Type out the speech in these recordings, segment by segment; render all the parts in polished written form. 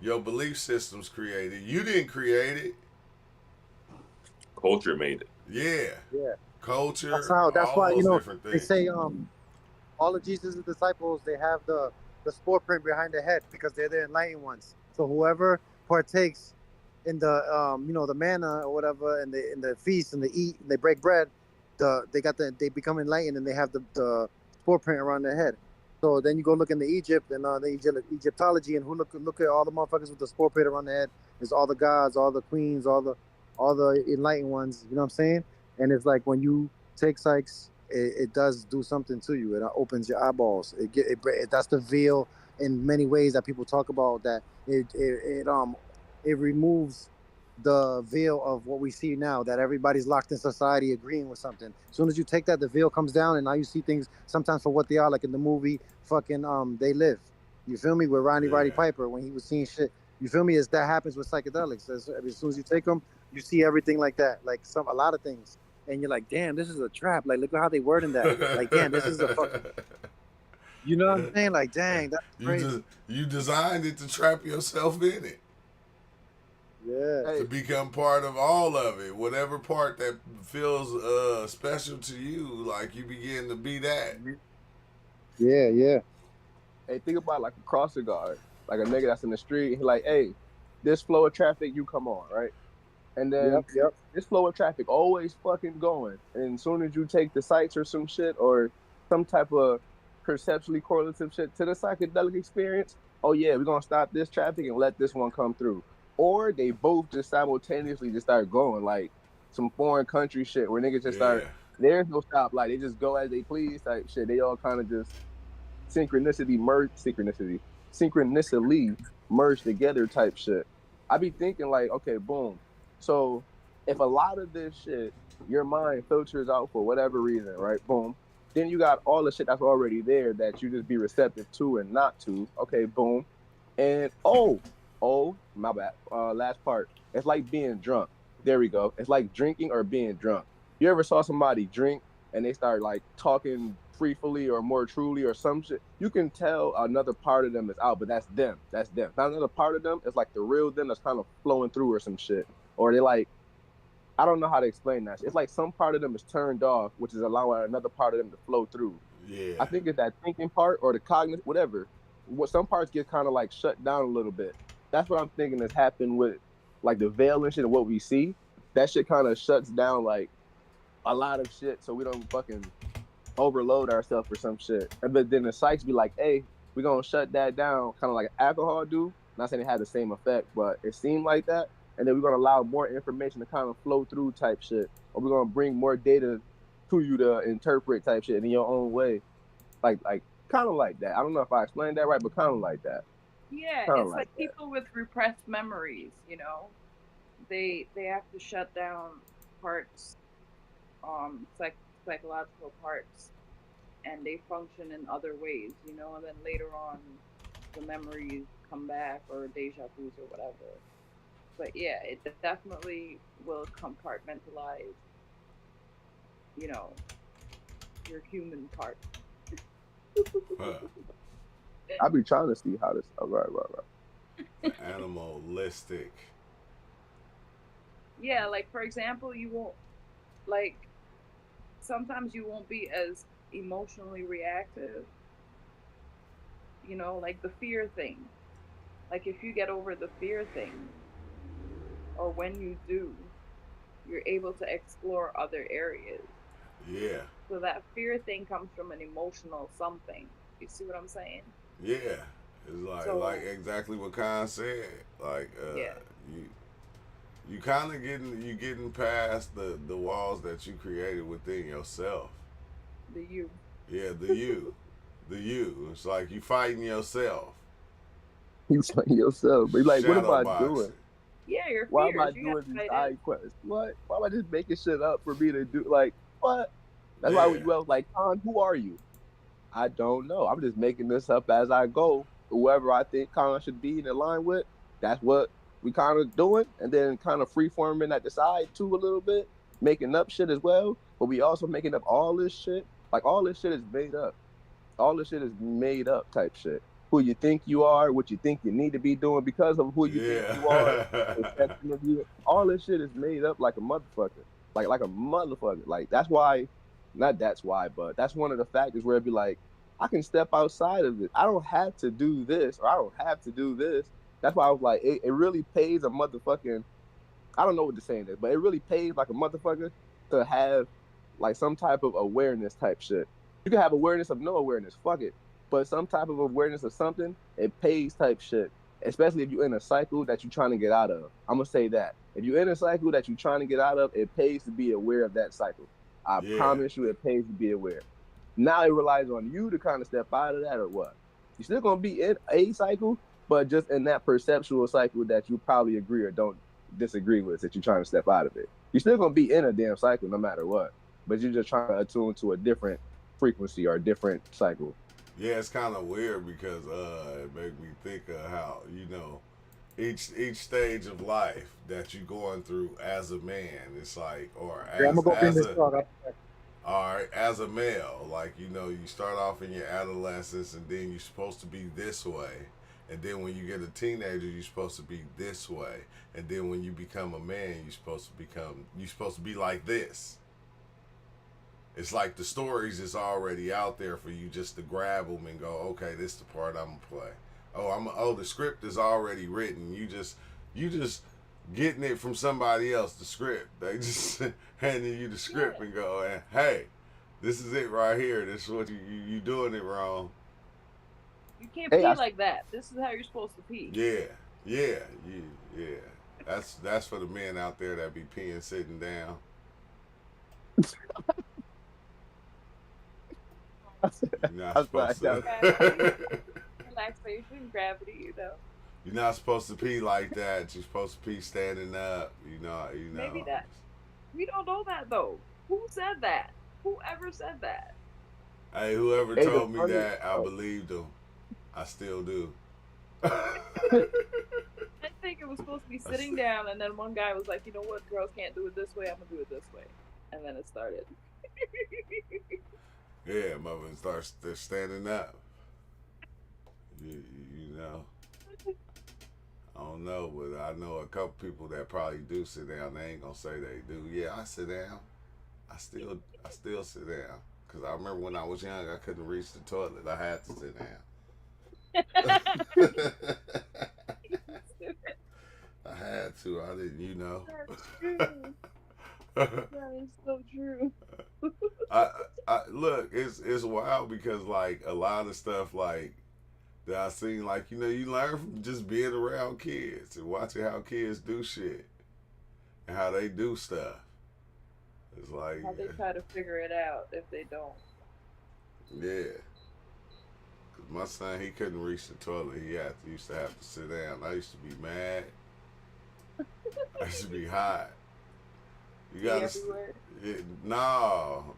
Your belief system's created. You didn't create it. Culture made it. Yeah. Yeah, that's Culture, how. That's all why those different they things. say all of Jesus' disciples, they have the spore print behind the head because they're the enlightened ones. So whoever partakes in the the manna or whatever, and the feast and they eat and they break bread, they become enlightened and they have the spore print around their head. So then you go look into Egypt and the Egyptology, and who look at all the motherfuckers with the spore print around their head is all the gods, all the queens, all the enlightened ones. You know what I'm saying? And it's like when you take Sykes, it does do something to you. It opens your eyeballs. That's the veil in many ways that people talk about. That it removes the veil of what we see now. That everybody's locked in society, agreeing with something. As soon as you take that, the veil comes down, and now you see things sometimes for what they are. Like in the movie, fucking They Live. You feel me? With Roddy Yeah. Piper when he was seeing shit. You feel me? As that happens with psychedelics. As soon as you take them, you see everything like that. Like a lot of things and you're like, damn, this is a trap. Like, look at how they wording that. Like, damn, this is a fucking. You know what I'm saying? Like, dang, that's you crazy. just you designed it to trap yourself in it. Yeah, To Hey, become part of all of it. Whatever part that feels special to you, like you begin to be that. yeah, yeah. hey, think about like a crossing guard, like a nigga that's in the street. He like, hey, this flow of traffic, you come on, right? And Yep, then yep. this flow of traffic always fucking going. And as soon as you take the sights or some shit or some type of perceptually correlative shit to the psychedelic experience, oh yeah, we're gonna stop this traffic and let this one come through. Or they both just simultaneously just start going like some foreign country shit where niggas just start Yeah. there's no stop like they just go as they please type shit. They all kind of just synchronicity merged together type shit. I be thinking like, okay, boom. So if a lot of this shit your mind filters out for whatever reason, right? Boom. Then you got all the shit that's already there that you just be receptive to and not to. Okay, boom. And my bad. Last part. It's like being drunk. There we go. It's like drinking or being drunk. You ever saw somebody drink and they start like talking freely or more truly or some shit? You can tell another part of them is out, but that's them. That's them. Not another part of them. It's like the real them that's kind of flowing through or some shit. Or they like I don't know how to explain that. It's like some part of them is turned off, which is allowing another part of them to flow through. I Yeah. think it's that thinking part or the cognitive, whatever. What some parts get kind of like shut down a little bit. That's what I'm thinking has happened with like the veil and shit and what we see. That shit kind of shuts down like a lot of shit, so we don't fucking overload ourselves for some shit. And but then the psychs be like, hey, we're gonna shut that down, kind of like alcohol do. Not saying it had the same effect, but it seemed like that. And then we're gonna allow more information to kind of flow through type shit, or we're gonna bring more data to you to interpret type shit in your own way, like kind of like that. I don't know if I explained that right, but kind of like that, Yeah, kind of it's like like that. people with repressed memories, they have to shut down parts, psychological parts, and they function in other ways, and then later on the memories come back or deja vu's or whatever. But yeah, it definitely will compartmentalize, you know, your human part. Huh. I be trying to see how this. All right, right, right. Animalistic. Yeah, like for example, you won't like sometimes you won't be as emotionally reactive, like the fear thing. Like if you get over the fear thing, or when you do, you're able to explore other areas. Yeah. So that fear thing comes from an emotional something. You see what I'm saying? Yeah. It's like So exactly what Khan said. Like yeah, you you getting past the walls that you created within yourself. the you. Yeah, the you. It's like you fighting yourself, You find yourself, but like, what am shadow I boxing. doing? Yeah, your Why am I fears. You gotta doing these fight it. side quests? What? Why am I just making shit up for me to do? Like, what? That's why Yeah, when you was like, Khan, who are you? I don't know. I'm just making this up as I go. Whoever I think Khan should be in line with, that's what we kind of doing. And then kind of free forming at the side too a little bit, making up shit as well. But we also making up all this shit. Like all this shit is made up. All this shit is made up type shit. who you think you are, what you think you need to be doing because of who you think you are, perception of you. All this shit is made up like a motherfucker. Like a motherfucker. Like that's why, not that's why, but that's one of the factors where it'd be like, I can step outside of it. I don't have to do this or I don't have to do this. That's why I was like, it really pays a motherfucking, I don't know what the saying is, but it really pays like a motherfucker to have like some type of awareness type shit. You can have awareness of no awareness, fuck it. But some type of awareness of something, it pays type shit. Especially if you're in a cycle that you're trying to get out of. I'm gonna say that. If you're in a cycle that you're trying to get out of, it pays to be aware of that cycle. I promise you it pays to be aware. Now it relies on you to kind of step out of that or what? You're still gonna be in a cycle, but just in that perceptual cycle that you probably agree or don't disagree with, that you're trying to step out of it. You're still gonna be in a damn cycle no matter what. But you're just trying to attune to a different frequency or a different cycle. Yeah, it's kind of weird because it made me think of how, you know, each stage of life that you're going through as a man, it's like, or as a male, like, you know, you start off in your adolescence and then you're supposed to be this way. And then when you get a teenager, you're supposed to be this way. And then when you become a man, you're supposed to be like this. It's like the stories is already out there for you just to grab them and go, okay, this is the part I'm gonna play. Oh, the script is already written. You just getting it from somebody else. The script. They just handing you the script and go, hey, this is it right here. This is what you doing it wrong. You can't pee like that. This is how you're supposed to pee. Yeah. That's for the men out there that be peeing sitting down. You're not supposed to. Relaxation, gravity, you know. You're not supposed to pee like that. You're supposed to pee standing up. You know. Maybe that. We don't know that though. Who said that? Whoever said that? Hey, whoever told me that, I believed them. I still do. I think it was supposed to be sitting down, and then one guy was like, "You know what? Girls can't do it this way. I'm gonna do it this way," and then it started. Yeah, mother starts standing up. You know. I don't know, but I know a couple people that probably do sit down. They ain't gonna say they do. Yeah, I sit down. I still sit down. Cause I remember when I was young, I couldn't reach the toilet. I had to sit down. I had to. I didn't, you know. That is so true. I look, it's wild because like a lot of stuff like that I seen, like, you know, you learn from just being around kids and watching how kids do shit and how they do stuff. It's like how they try to figure it out if they don't. Yeah. Cause my son, he couldn't reach the toilet. He used to have to sit down. I used to be mad. I used to be hot. You gotta no,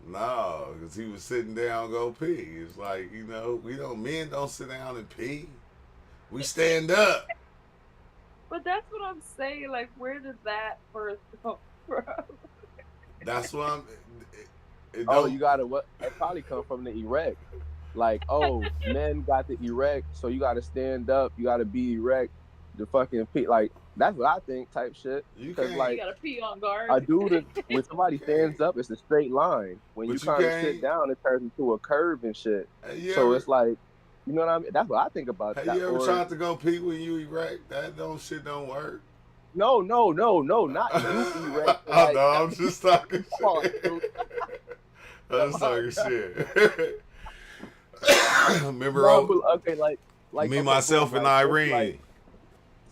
because he was sitting down go pee. It's like, you know, men don't sit down and pee. We stand up. But that's what I'm saying. Like, where did that first come from? That's what I'm. You gotta what? It probably come from the erect. Like, men got the erect, so you gotta stand up. You gotta be erect. The fucking pee, like. That's what I think, type shit. Because like, you gotta pee on guard. A dude, when somebody stands up, it's a straight line. When you kind of sit down, it turns into a curve and shit. So it's like, you know what I mean? That's what I think about that. Have you ever tried to go pee when you erect? That shit don't work. No, not you erect. Like, no, I'm just talking shit. I'm talking shit. Remember, okay, like me, myself, and Irene. Like,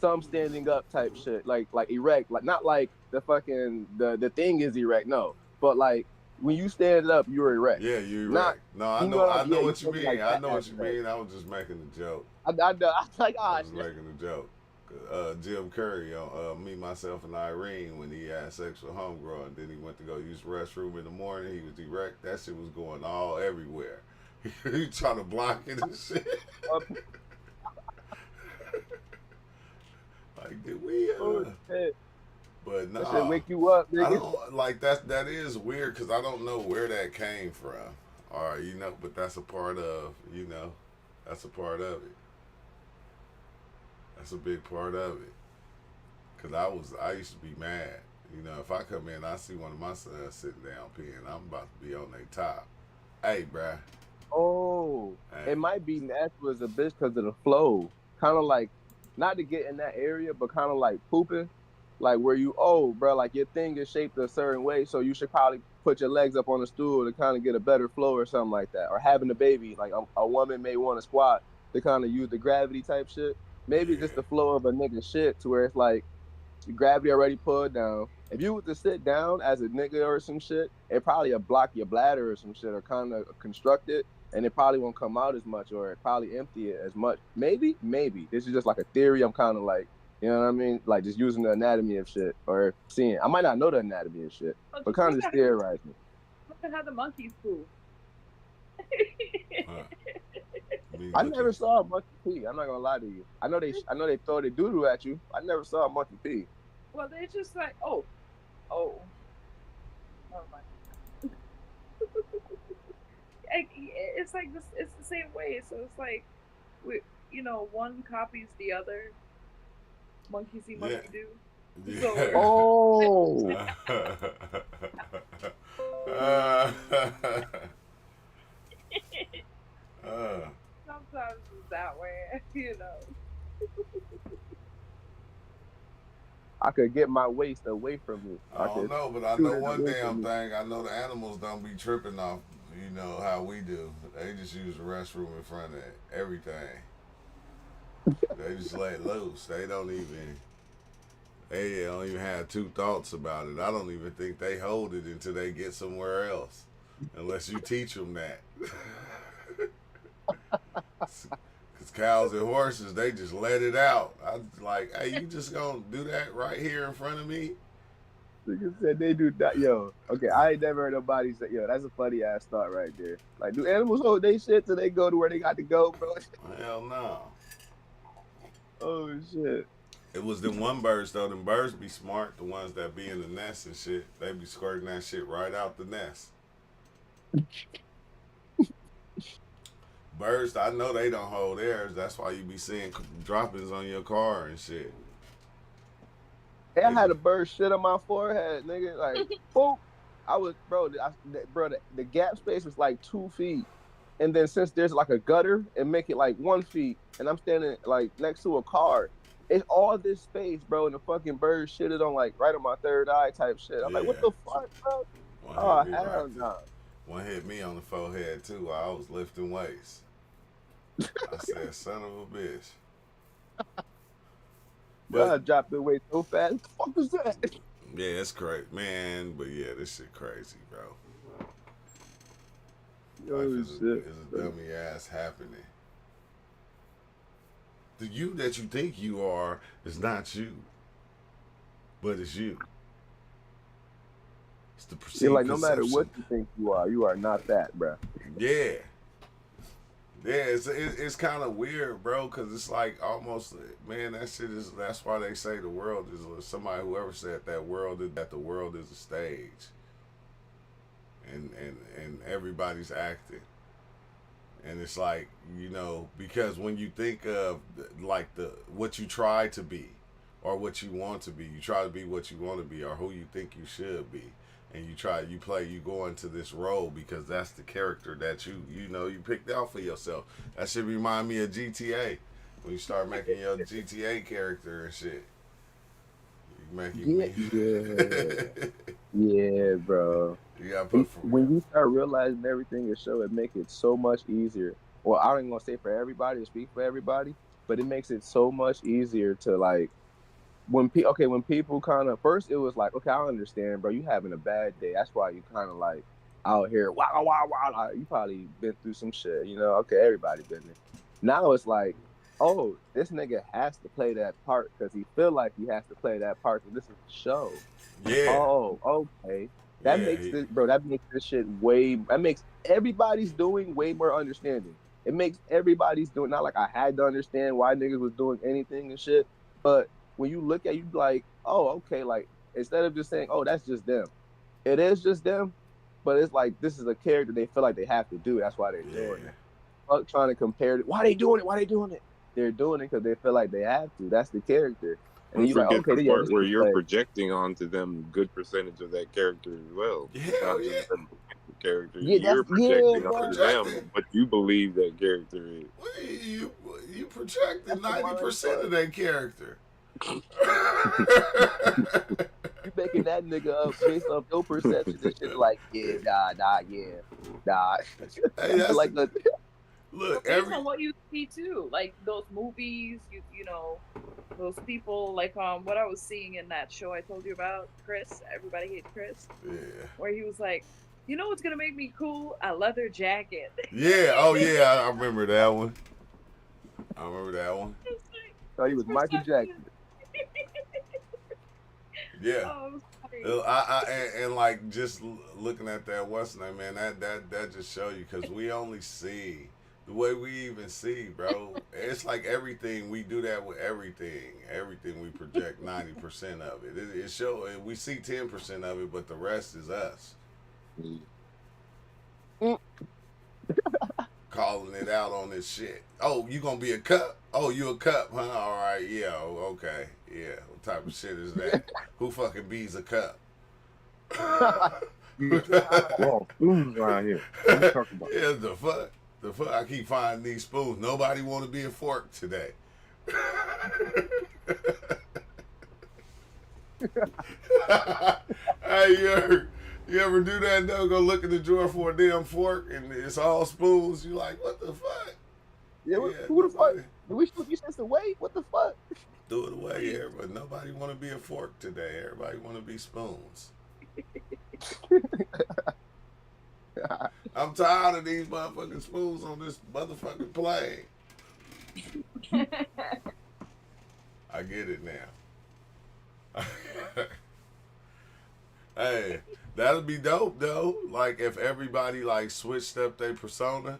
some standing up type shit, like erect, like not like the fucking the thing is erect, no, but like when you stand up, you're erect. Yeah, you're erect. I know what you mean. Like I know what you mean. I was just making a joke. I was like, I was making a joke. Jim Curry on Me, Myself, and Irene when he had sex with homegirl, and then he went to go use the restroom in the morning. He was erect. That shit was going all everywhere. He trying to block it and shit. Like, did we? But no, that should wake you up, nigga. I don't like that. That is weird because I don't know where that came from, or you know. But that's a part of, you know, that's a part of it. That's a big part of it. Cause I used to be mad. You know, if I come in, I see one of my sons sitting down peeing, I'm about to be on their top. Hey, bruh. Oh, Hey. it might be natural as a bitch because of the flow. Kind of like, not to get in that area, but kind of like pooping. Like where you, oh, bro, like your thing is shaped a certain way, so you should probably put your legs up on the stool to kind of get a better flow or something like that. Or having a baby, like a woman may want to squat to kind of use the gravity type shit. Maybe just Yeah. the flow of a nigga shit to where it's like the gravity already pulled down. If you were to sit down as a nigga or some shit, it probably will block your bladder or some shit or kind of construct it, and it probably won't come out as much or it probably empty it as much. Maybe. This is just like a theory. I'm kind of like, you know what I mean? Like just using the anatomy of shit or seeing. I might not know the anatomy of shit, but kind of just theorizing. Look at how the monkeys poo. Huh. I never saw a monkey pee. I'm not gonna lie to you. I know they throw their doo doo at you. I never saw a monkey pee. Well, they're just like, oh, never mind. It's like this. It's the same way. So it's like, one copies the other. Monkey see, monkey do. Yeah. So, Oh. sometimes it's that way, I could get my waist away from you. I don't know, but I know one damn thing. I know the animals don't be tripping off, how we do. They just use the restroom in front of everything. They just let loose. They don't even have two thoughts about it. I don't even think they hold it until they get somewhere else. Unless you teach them that. Because cows and horses, they just let it out. I was like, hey, you just gonna do that right here in front of me? Nigga said they do that. Yo, okay, I ain't never heard nobody say, yo, that's a funny ass thought right there. Like, do animals hold they shit till they go to where they got to go, bro? Hell no. Oh, shit. It was them one birds, though. Them birds be smart. The ones that be in the nest and shit. They be squirting that shit right out the nest. Birds, I know they don't hold theirs. That's why you be seeing droppings on your car and shit. Hey, I had a bird shit on my forehead, nigga. Like, boop. I was, the gap space was like 2 feet. And then since there's like a gutter, it make it like 1 feet. And I'm standing like next to a car. It's all this space, bro. And the fucking bird shitted on like right on my third eye type shit. I'm like, what the fuck, bro? Oh, hell no. One hit me on the forehead too while I was lifting weights. I said, son of a bitch. But I dropped the weight so fast. What the fuck was that? Yeah, it's crazy, man. But yeah, this shit crazy, bro. Life is a dummy ass happening. The you that you think you are is not you, but it's you. It's the perceived like no perception. matter what you think you are not that, bro. Yeah. Yeah, it's kind of weird, bro, because it's like almost, man, that's why they say the world is, whoever said that the world is a stage. And everybody's acting. And it's like, because when you think of like what you try to be or what you want to be, you try to be what you want to be or who you think you should be. And you go into this role because that's the character that you picked out for yourself. That should remind me of GTA. When you start making your GTA character and shit. Yeah, bro. You gotta put when you start realizing everything is show, it makes it so much easier. Well, I don't even gonna say for everybody or speak for everybody, but it makes it so much easier to like when people kind of first it was like, okay, I understand, bro. You having a bad day. That's why you kind of like out here, wow. You probably been through some shit, Okay, everybody been there. Now it's like, oh, this nigga has to play that part because he feel like he has to play that part. So this is the show. Yeah. Oh, okay. That makes this shit that makes everybody's doing way more understanding. It makes everybody's doing, not like I had to understand why niggas was doing anything and shit, but when you look at you like, oh, okay, like instead of just saying, oh, that's just them. It is just them, but it's like this is a character they feel like they have to do. That's why they're doing it. Fuck trying to compare it. Why they doing it? they're doing it because they feel like they have to. That's the character. And You you're like, forget okay, the yeah, part this where is you're like, projecting onto them good percentage of that character as well. It's Hell not yeah. just the character yeah, you're that's yeah, projecting bro. onto Projecting. them, but you believe that character is. What you projected That's the mind 90% fuck. of that character. You making that nigga up based off your perception and shit. Like, yeah, nah. Hey, that's like the look, Based every on what you see too, like those movies, you know, those people, like what I was seeing in that show I told you about, Chris. Everybody hates Chris, yeah. where he was like, you know what's gonna make me cool? A leather jacket. Yeah, oh yeah, I remember that one. It's like, thought he was Michael Jackson. Yeah. Oh, it was funny. And like just looking at that what's name, man, that just show you because we only see the way we even see, bro. It's like everything we do that with everything we project 90% of it. It show we see 10% of it, but the rest is us calling it out on this shit. Oh, you gonna be a cup? Oh, you a cup, huh? All right, yeah, okay, yeah. What type of shit is that? Who fucking bees a cup? Well, spoons around here. What are you talking about? Yeah, the fuck? I keep finding these spoons. Nobody want to be a fork today. Hey, you ever do that though? Go look in the drawer for a damn fork and it's all spoons. You like, what the fuck? Yeah, Yeah, who the fuck? nobody- We should use this away? What the fuck? Threw it away here, but nobody want to be a fork today. Everybody want to be spoons. I'm tired of these motherfucking spoons on this motherfucking plane. I get it now. Hey, that'd be dope though. Like if everybody like switched up their persona.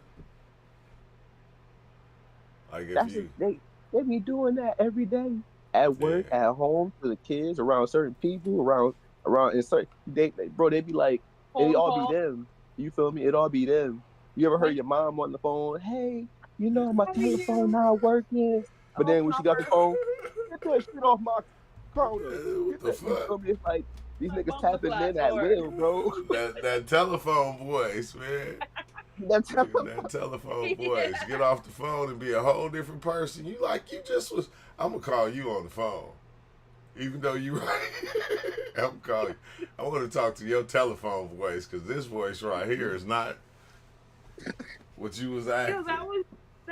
Like if That's you, they be doing that every day at work, Yeah. at home, for the kids, around certain people, around in certain they bro, they be like it Phone all call. be them. You feel me? It all be them. You ever heard your mom on the phone? Hey, you know my telephone not working. But then when she got the phone, get that shit off my counter. What Get the that, you fuck? feel me? It's like these My niggas mom's tapping glass in at door. will, bro. that telephone voice, man. That's how That telephone voice. Get off the phone and be a whole different person. You like you just was. I'm gonna call you on the phone, even though you right. I'm gonna call you. I want to talk to your telephone voice because this voice right here is not what you was Yeah, acting. that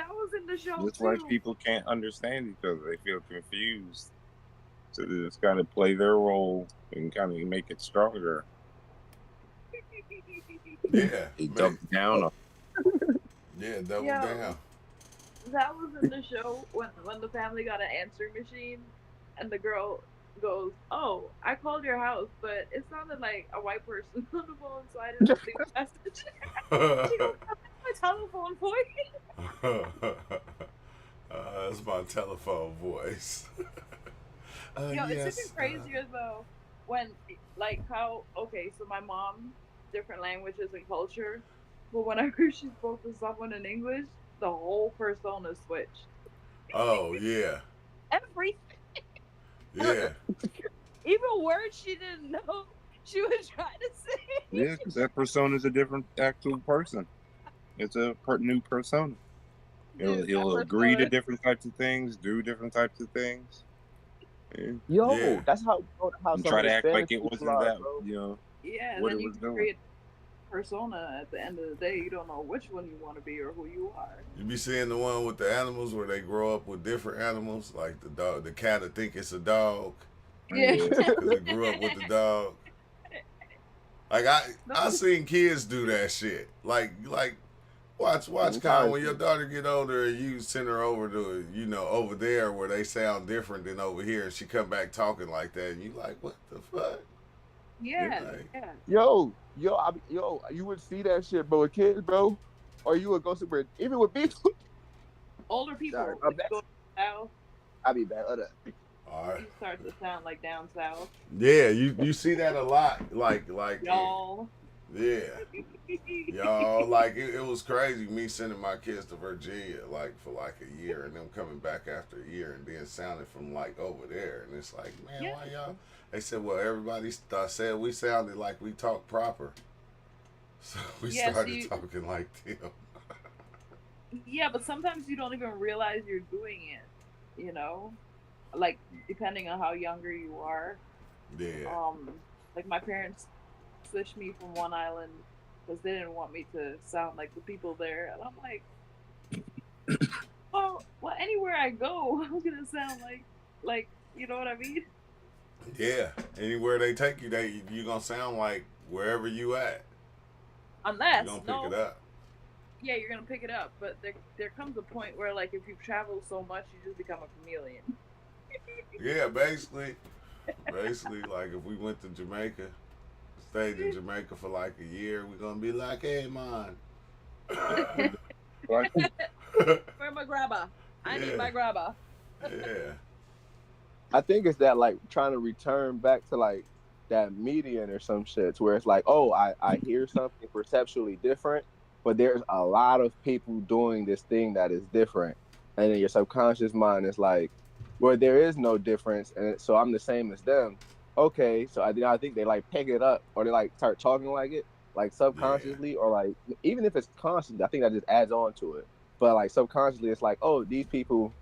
was in the show That's too. why people can't understand each other. They feel confused. So they just got to play their role and kind of make it stronger. Yeah, They man. double down on. Yeah, double Yeah. down. That was in the show when the family got an answering machine, and the girl goes, "Oh, I called your house, but it sounded like a white person on the phone, so I didn't leave a message." She goes, "That's my telephone voice." That's my telephone voice. Yo, Yes, it's even crazier though when like how okay, so my mom, different languages and culture, but whenever she spoke to someone in English, the whole persona switched. Oh yeah, Everything, yeah. even words she didn't know, she was trying to say. Yeah, because that persona is a different actual person. It's a new persona. Dude, He'll that agree to persona- different types of things, do different types of things, Yo, Yeah. that's how and some try to act Hispanic like it people wasn't are, that. bro. You know, Yeah, and what then it you was can doing. create persona at the end of the day. You don't know which one you want to be or who you are. You be seeing the one with the animals where they grow up with different animals, like the dog, the cat that think it's a dog Yeah. because it grew up with the dog. Like I seen kids do that shit. Like watch Kyle, when your daughter get older and you send her over to over there where they sound different than over here, and she come back talking like that, and you like, what the fuck? Yeah, Right. yeah. Yo, you would see that shit, bro, with kids, bro, or you would go somewhere, even with people. Older people Sorry, when you go south, I'll be back. Hold up. All right. you start to sound like down south. Yeah, you see that a lot. Like Y'all. Yeah. Y'all, like it was crazy me sending my kids to Virginia like for like a year and them coming back after a year and then sounding from like over there and it's like, man, Yeah. why y'all? They said, well, everybody said we sounded like we talk proper, so we Yes, started talking like them. yeah, but sometimes you don't even realize you're doing it, you know? Like depending on how younger you are. Yeah, Um like my parents switched me from one island because they didn't want me to sound like the people there. And I'm like, well, anywhere I go, I'm gonna sound like, you know what I mean? yeah. Anywhere they take you, you gonna sound like wherever you at. You Unless, gonna pick it no, up. yeah, you're gonna pick it up, but there comes a point where like if you travel so much, you just become a chameleon. Yeah, basically, like if we went to Jamaica, stayed in Jamaica for like a year, we're gonna be like, hey, man. Like, Where my grabber? I need Yeah, my grabber. yeah, I think it's that like trying to return back to like that median or some shit where it's like, oh, I hear something perceptually different, but there's a lot of people doing this thing that is different. And then your subconscious mind is like, well, there is no difference, and so I'm the same as them. Okay, so I think they like pick it up or they like start talking like it, like yeah, subconsciously, or like even if it's conscious, I think that just adds on to it. But like subconsciously, it's like, oh, these people,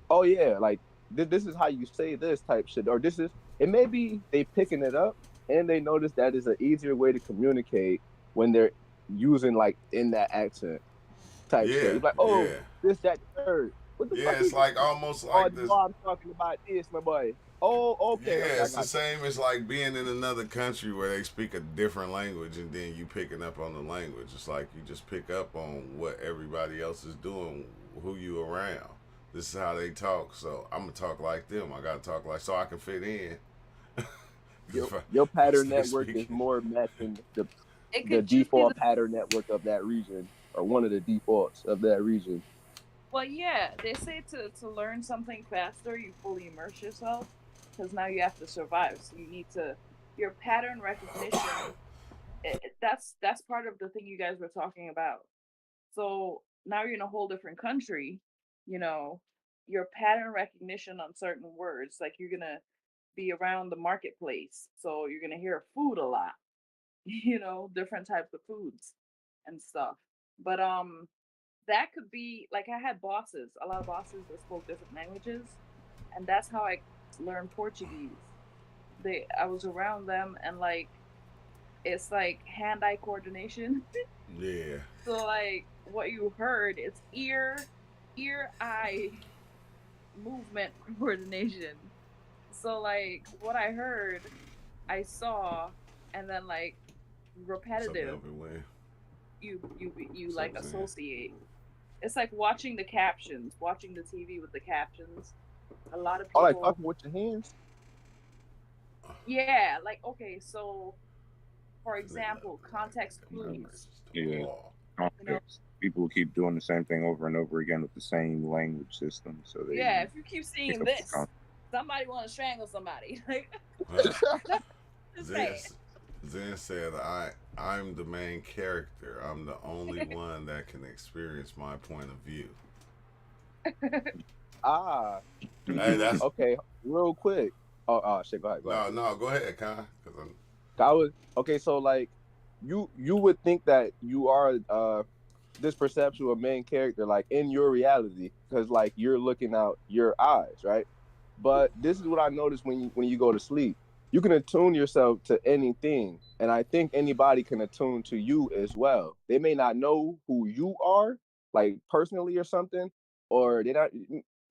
oh yeah, like this is how you say this type shit, or this is it. May be they picking it up and they notice that is an easier way to communicate when they're using like in that accent type shit. yeah, You're like, oh, yeah. this, that, third. What the Yeah, fuck it's is? like almost Oh, like you this. know I'm talking about this, my boy. Oh, okay, Yeah, okay, I it's the got you. same as like being in another country where they speak a different language and then you picking up on the language. It's like you just pick up on what everybody else is doing, who you around. This is how they talk, so I'm gonna talk like them. I gotta talk like so I can fit in. Your if your I pattern start network is speaking, more matching It the could just be default pattern network of that region, or one of the defaults of that region. well, yeah, they say to learn something faster, you fully immerse yourself because now you have to survive. So you need to your pattern recognition. That's part of the thing you guys were talking about. So now you're in a whole different country. You know, your pattern recognition on certain words, like you're gonna be around the marketplace, so you're gonna hear food a lot. Different types of foods and stuff. But that could be like I had bosses, a lot of bosses that spoke different languages, and that's how I learned Portuguese. I was around them, and like it's like hand-eye coordination. yeah. So like what you heard, it's ear eye movement coordination. So like what I heard, I saw, and then like What's up, repetitive, Melvin Wayne? you What's like up, Zen? associate. It's like watching the captions, watching the TV with the captions. A lot of Oh, like people, talking with your hands. yeah, like okay, so for They love example, it like context that. That clues. versus the yeah, ball. You know, context. People keep doing the same thing over and over again with the same language system, so they yeah, if you keep pick seeing up the this, concept. somebody want to strangle somebody. Like, Huh. just Zen, saying. Zen said, I'm the main character. I'm the only one that can experience my point of view. Ah, do Hey, you? that's Okay, real quick. Oh, shit. Go ahead. Go ahead. no. Go ahead, Con. Cause I'm, I was okay. So like, you would think that you are this perceptual main character like in your reality because like you're looking out your eyes, right? But this is what I noticed when you go to sleep. You can attune yourself to anything, and I think anybody can attune to you as well. They may not know who you are, like personally or something, or they not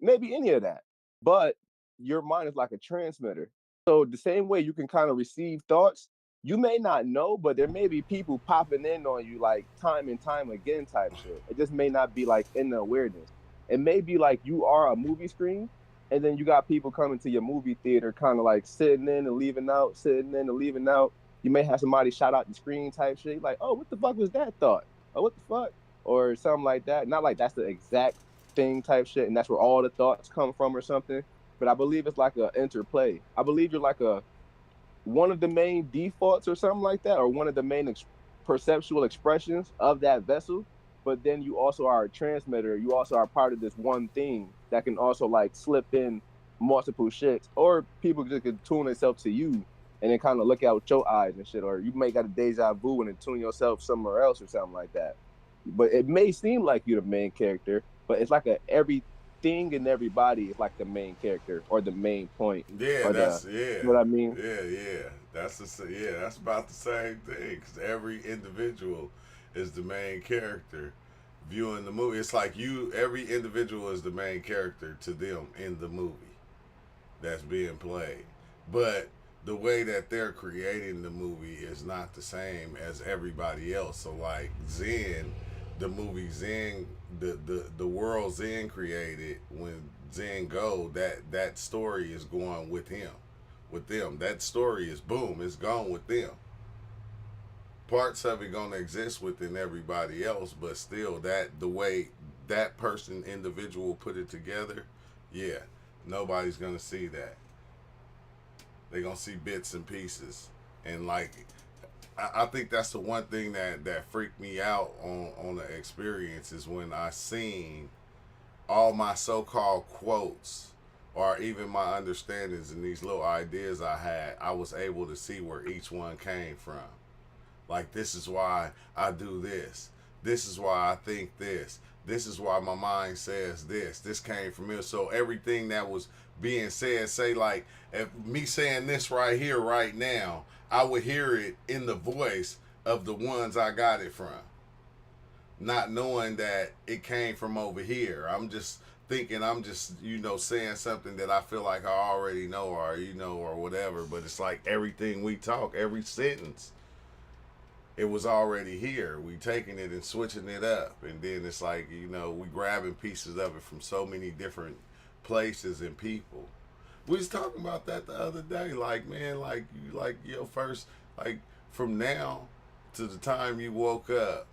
maybe any of that. But your mind is like a transmitter. So the same way you can kind of receive thoughts, you may not know, but there may be people popping in on you like time and time again type shit. It just may not be like in the awareness. It may be like you are a movie screen, and then you got people coming to your movie theater, kind of like sitting in and leaving out, sitting in and leaving out. You may have somebody shout out the screen type shit, like, "Oh, what the fuck was that thought? Oh, what the fuck?" or something like that. Not like that's the exact thing type shit, and that's where all the thoughts come from or something. But I believe it's like a interplay. I believe you're like a one of the main defaults or something like that, or one of the main perceptual expressions of that vessel, but then you also are a transmitter. You also are part of this one thing that can also like slip in multiple shits, or people just can tune themselves to you and then kind of look out with your eyes and shit, or you may got a deja vu and then tune yourself somewhere else or something like that. But it may seem like you're the main character, but it's like everything and everybody is like the main character or the main point. Yeah, Or that's you know what I mean? yeah. That's about the same thing. 'Cause every individual is the main character viewing the movie. It's like every individual is the main character to them in the movie that's being played. But the way that they're creating the movie is not the same as everybody else. So like Zen, the movie Zen, the world Zen created when Zen go, that story is going with him, with them. That story is boom, it's gone with them. Parts of it gonna exist within everybody else, but still that the way that person individual put it together, yeah, nobody's gonna see that. They're gonna see bits and pieces. And like I think that's the one thing that freaked me out on the experience is when I seen all my so-called quotes or even my understandings and these little ideas I had, I was able to see where each one came from. Like, this is why I do this. This is why I think this. This is why my mind says this. This came from here. So everything that was being said, say like, if me saying this right here, right now, I would hear it in the voice of the ones I got it from. Not knowing that it came from over here. I'm just thinking I'm just, saying something that I feel like I already know or, or whatever. But it's like everything we talk, every sentence, it was already here. We taking it and switching it up. And then it's like, we grabbing pieces of it from so many different places and people. We was talking about that the other day. Like, man, like your first, like from now to the time you woke up,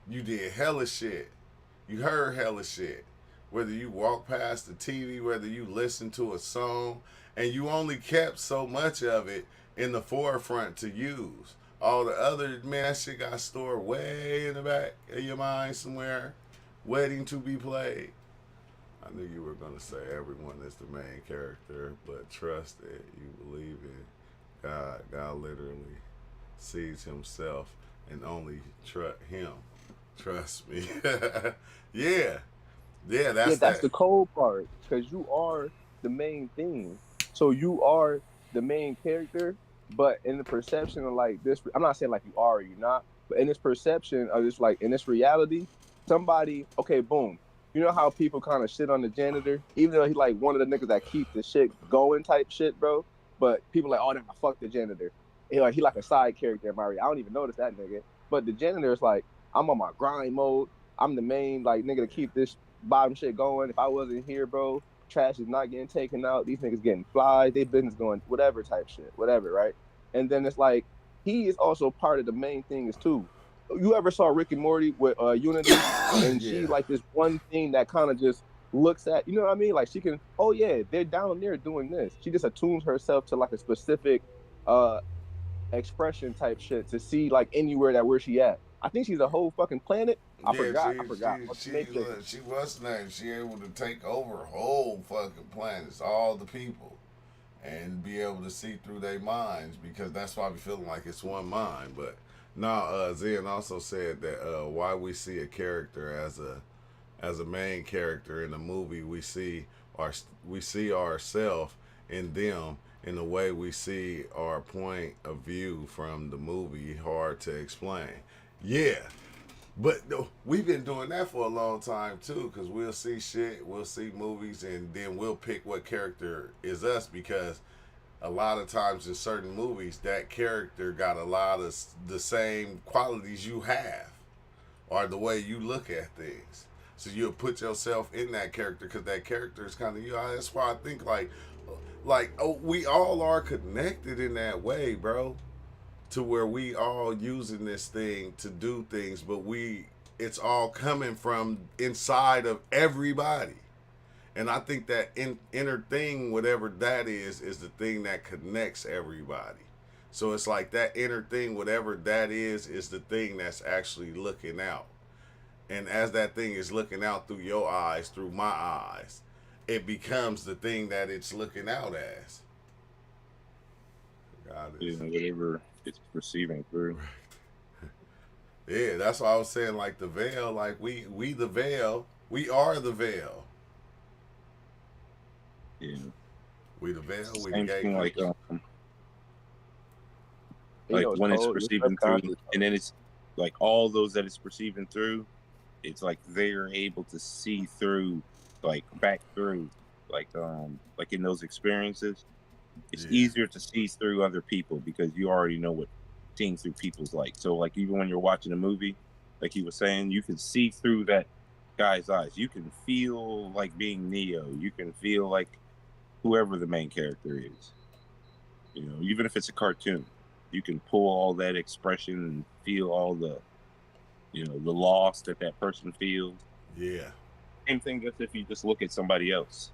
you did hella shit. You heard hella shit. Whether you walk past the TV, whether you listen to a song, and you only kept so much of it in the forefront to use. All the other, man, that shit got stored way in the back of your mind somewhere, waiting to be played. I knew you were going to say everyone is the main character, but trust it. You believe in God. God literally sees himself and only him. Trust me. Yeah, that's the cold part, because you are the main thing. So you are the main character, but in the perception of like this, I'm not saying like you are or you're not, but in this perception of this, like in this reality, somebody, okay, boom. You know how people kind of shit on the janitor, even though he's like one of the niggas that keep the shit going type shit, bro. But people like, oh, nah, fuck the janitor. He like a side character in Mario. I don't even notice that nigga. But the janitor is like, I'm on my grind mode. I'm the main like nigga to keep this bottom shit going. If I wasn't here, bro, trash is not getting taken out. These niggas getting flies. They business going whatever type shit, whatever, right? And then it's like he is also part of the main things too. You ever saw Rick and Morty with Unity? And she like this one thing that kind of just looks at, you know what I mean? Like she can, oh yeah, they're down there doing this. She just attunes herself to like a specific expression type shit to see like anywhere that where she at. I think she's a whole fucking planet. I forgot. She was named. She able to take over whole fucking planets, all the people, and be able to see through their minds, because that's why we feeling like it's one mind. But no, Zen also said that why we see a character as a main character in a movie, we see ourselves in them in the way we see our point of view from the movie. Hard to explain. Yeah. But we've been doing that for a long time too, because we'll see shit, we'll see movies, and then we'll pick what character is us, because a lot of times in certain movies, that character got a lot of the same qualities you have, or the way you look at things. So you'll put yourself in that character, because that character is kind of you. That's why I think we all are connected in that way, bro. To where we all using this thing to do things, but it's all coming from inside of everybody. And I think that inner thing, whatever that is the thing that connects everybody. So it's like that inner thing, whatever that is the thing that's actually looking out. And as that thing is looking out through your eyes, through my eyes, it becomes the thing that it's looking out as. God You is. know, whatever it's perceiving through. Yeah, that's why I was saying, like, the veil, like we the veil, we are the veil. Yeah. We the veil, we the Same thing like gatekeepers. You know, it's when it's cold. It's perceiving through, subconscious. and then it's like all those that it's perceiving through, it's like they're able to see through, like back through, like in those experiences, it's Yeah. easier to see through other people because you already know what seeing through people's like. So like even when you're watching a movie, like he was saying, you can see through that guy's eyes. You can feel like being Neo. You can feel like whoever the main character is. You know, even if it's a cartoon, you can pull all that expression and feel all the, you know, the loss that person feels. Yeah. Same thing just if you just look at somebody else.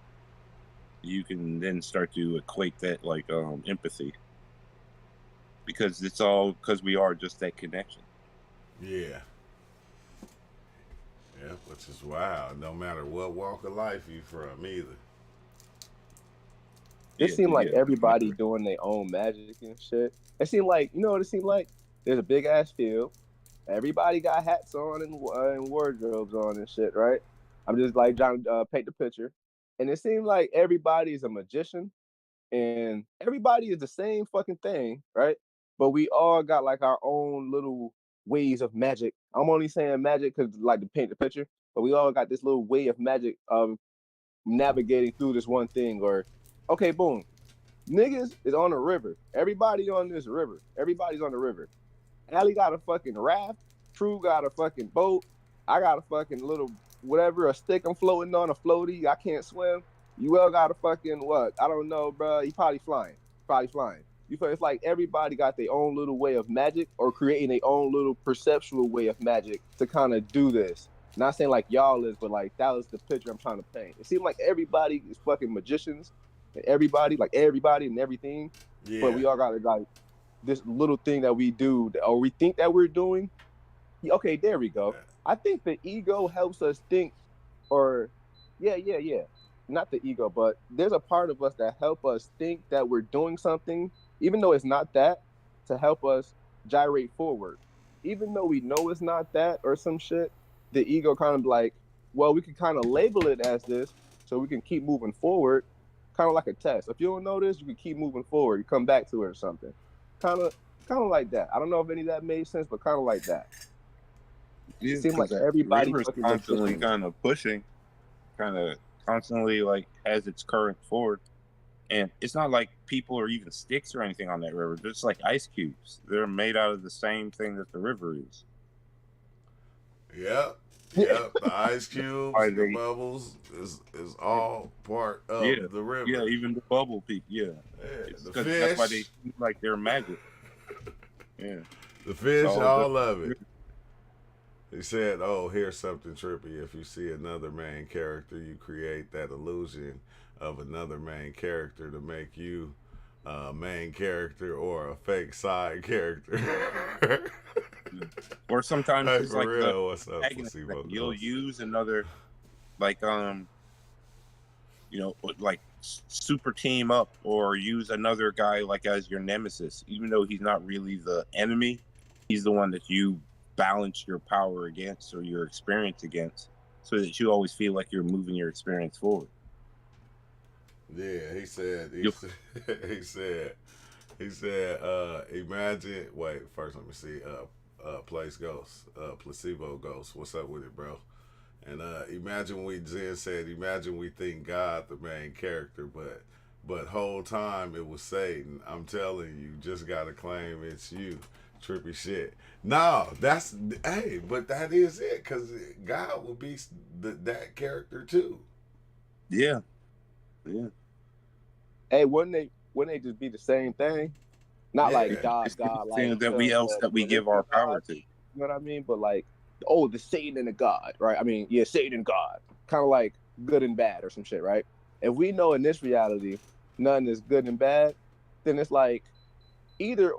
You can then start to equate that like empathy. Because it's all because we are just that connection. Yeah. Yeah, which is wild. No matter what walk of life you from either. It seemed like yeah. everybody doing their own magic and shit. It seemed like, you know what it seemed like? There's a big ass field. Everybody got hats on and wardrobes on and shit, right? I'm just like trying to paint the picture. And it seemed like everybody's a magician and everybody is the same fucking thing, right? But we all got like our own little ways of magic. I'm only saying magic because like to paint the picture, but we all got this little way of magic of navigating through this one thing. Or okay, boom, niggas is on a river. Everybody on this river. Everybody's on the river. Allie got a fucking raft. True got a fucking boat. I got a fucking little whatever, a stick I'm floating on, a floaty. I can't swim. UL got a fucking what? I don't know, bro. He probably flying. You feel it's like everybody got their own little way of magic or creating their own little perceptual way of magic to kind of do this. Not saying like y'all is, but like that was the picture I'm trying to paint. It seemed like everybody is fucking magicians. And everybody and everything. Yeah. But we all got like this little thing that we do or we think that we're doing. Okay, there we go. I think the ego helps us think, or yeah. Not the ego, but there's a part of us that help us think that we're doing something, even though it's not that, to help us gyrate forward. Even though we know it's not that or some shit, the ego kind of like, well, we can kind of label it as this so we can keep moving forward, kind of like a test. If you don't know this, you can keep moving forward. You come back to it or something. Kind of like that. I don't know if any of that made sense, but kind of like that. It seemed like everybody river's fucking constantly magicians. kind of pushing, kind of constantly like has its current forward. And it's not like people or even sticks or anything on that river. They're just like ice cubes. They're made out of the same thing that the river is. Yep. The ice cubes, Why the they- bubbles is all part of Yeah. the river. Yeah, even the bubble peak. Yeah, Yeah, It's the 'cause fish, that's why they seem like they're magic. Yeah, the fish, all all the- of it. He said, "Oh, here's something trippy. If you see another main character, you create that illusion of another main character to make you a main character or a fake side character." or sometimes Hey, it's for like real, the what's up, antagonist placebo? thing. You'll Ghost? use another, like you know, like super team up or use another guy like as your nemesis, even though he's not really the enemy. He's the one that you balance your power against or your experience against, so that you always feel like you're moving your experience forward. Yeah, he said. You'll- He said. Imagine. Wait, first let me see. Place Ghost. Placebo Ghost. What's up with it, bro? And imagine Zen said. Imagine we think God the main character, but whole time it was Satan. I'm telling you, just gotta claim it's you. Trippy shit. No, that's hey, but that is it, cause God will be that character too. Yeah. Hey, wouldn't they just be the same thing? Not Yeah. like God, It's God, thing like that we give our power to. You know what I mean? But like, oh, the Satan and the God, right? I mean, yeah, Satan and God, kind of like good and bad or some shit, right? If we know in this reality nothing is good and bad, then it's like either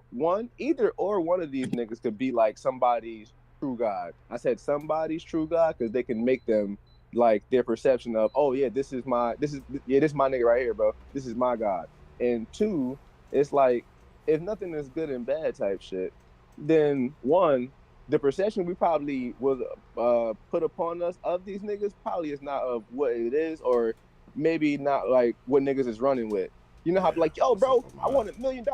or one of these niggas could be like somebody's true god. I said somebody's true god because they can make them like their perception of, oh yeah, this is my nigga right here, bro. This is my god. And two, it's like if nothing is good and bad type shit, then one, the perception we probably will put upon us of these niggas probably is not of what it is, or maybe not like what niggas is running with. You know how Yeah, like, yo, what's up bro, with I mine? want $1 million.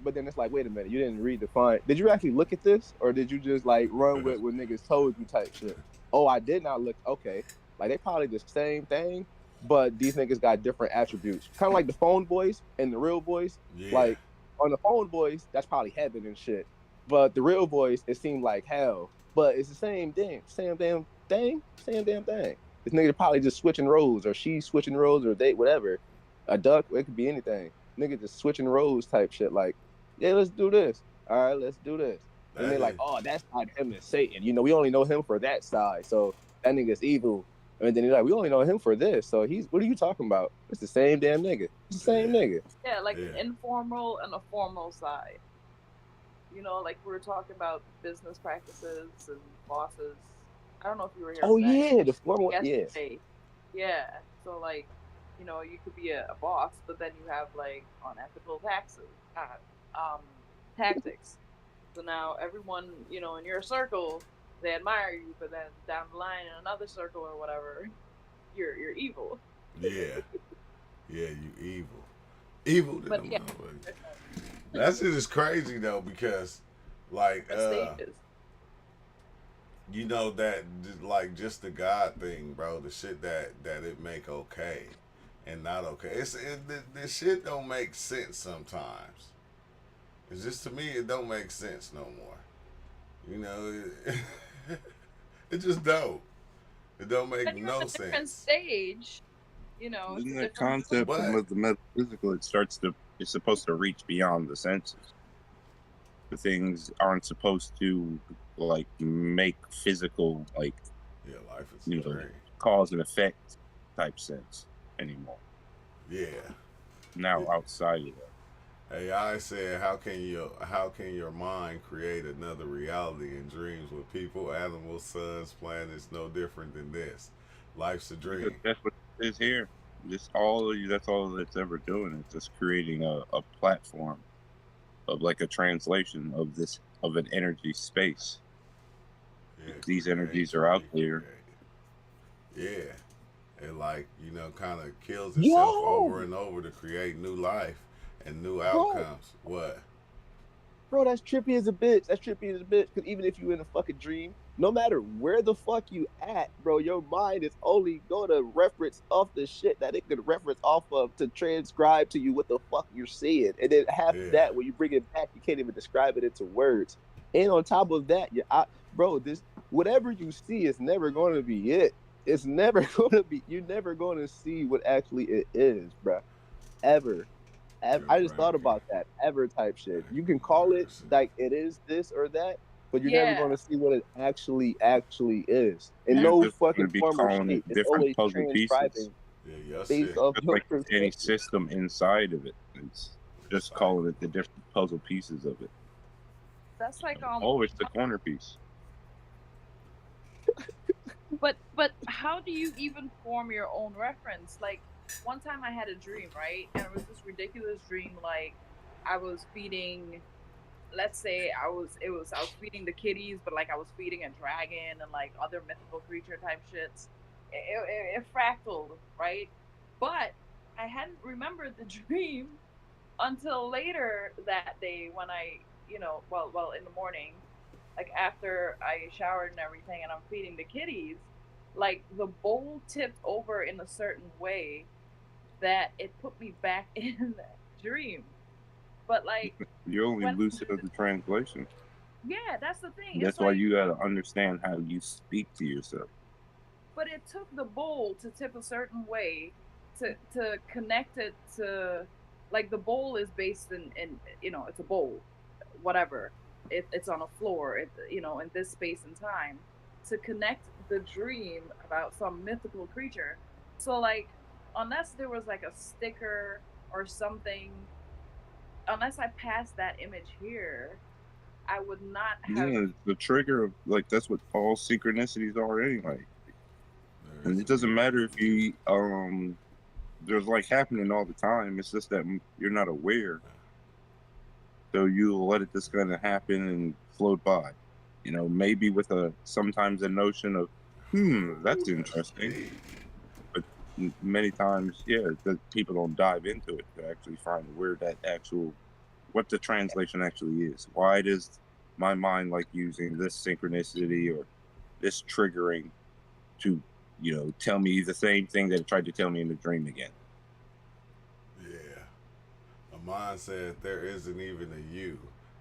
But then it's like, wait a minute, you didn't read the fine. Did you actually look at this? Or did you just like run with what niggas told you type shit? Oh, I did not look. Okay. Like they probably the same thing, but these niggas got different attributes. Kind of like the phone boys and the real boys. Yeah, Like on the phone boys, that's probably heaven and shit. But the real boys, it seemed like hell. But it's the same thing, same damn thing. This nigga probably just switching roles, or she's switching roles, or they whatever. A duck, it could be anything. Nigga just switching roles type shit. Like, yeah, let's do this. All right, let's do this. And that they're like, is. oh, that's not him, it's Satan. You know, we only know him for that side. So that nigga's evil. And then they're like, we only know him for this. So what are you talking about? It's the same damn nigga. It's the same nigga. Yeah, like Yeah. an informal and a formal side. You know, like we were talking about business practices and bosses. I don't know if you were here. Oh for that yeah, the formal, yeah. yesterday. Yeah. So like, you know, you could be a boss, but then you have like unethical tactics. So now everyone, you know, in your circle, they admire you, but then down the line in another circle or whatever, you're evil. Yeah, yeah, you evil, evil to But the yeah, motherfucker. That shit is crazy though, because like stages. you know that like just the God thing, bro. The shit that it make okay and not okay. This shit don't make sense sometimes. It's just, to me, it don't make sense no more. You know, it just don't. It don't make When you're no on a different sense. stage, you know, it's Isn't a that different concept But- of the metaphysical? It's supposed to reach beyond the senses. The things aren't supposed to like make physical like Yeah, life is You know, great. cause and effect type sense anymore. Yeah. Now Yeah. outside of that. Hey, I said, how can your mind create another reality in dreams with people, animals, suns, planets no different than this? Life's a dream. Because that's what it is here. That's all it's ever doing. It's just creating a platform of like a translation of an energy space. Yeah, These create, energies are out create, there. create. Yeah. And like, kind of kills itself Yo! over and over to create new life and new outcomes. What? Bro, that's trippy as a bitch. Because even if you in a fucking dream, no matter where the fuck you at, bro, your mind is only going to reference off the shit that it could reference off of to transcribe to you what the fuck you're seeing. And then half Yeah. that, when you bring it back, you can't even describe it into words. And on top of that, whatever you see is never going to be it. It's never going to be, you're never going to see what actually it is, bro. Ever. I just thought about that. Ever type shit. You can call it like it is this or that, but you're never Yeah. going to see what it actually is. In Yeah. no Just gonna fucking be form or calling it shape. It's different always puzzle pieces. transcribing Yeah, your based shit. off Just your like any perspective. system inside of it. It's just calling it the different puzzle pieces of it. That's like Oh, it's the corner piece. But how do you even form your own reference? Like one time I had a dream, right? And it was this ridiculous dream, like I was feeding, let's say I was feeding the kitties, but like I was feeding a dragon and like other mythical creature type shits. It fractaled, right? But I hadn't remembered the dream until later that day when I, well in the morning, like after I showered and everything and I'm feeding the kitties, like the bowl tipped over in a certain way that it put me back in that dream. But like, You're only when- lucid of the translation. yeah, that's the thing. That's It's why like, you gotta understand how you speak to yourself. but it took the bowl to tip a certain way to connect it to, like the bowl is based in it's a bowl, whatever. It's on a floor, in this space and time, to connect the dream about some mythical creature. So like, unless there was like a sticker or something unless I passed that image here, I would not have. Yeah, the trigger of like that's what all synchronicities are anyway. There And is it doesn't an matter if you there's like happening all the time. It's just that you're not aware, so you'll let it just kind of happen and float by. You know, maybe with sometimes a notion of, that's interesting. deep. But many times, yeah, that people don't dive into it to actually find where that what the translation actually is. Why does my mind like using this synchronicity or this triggering to, tell me the same thing that it tried to tell me in the dream again? Yeah. Amon said there isn't even a you.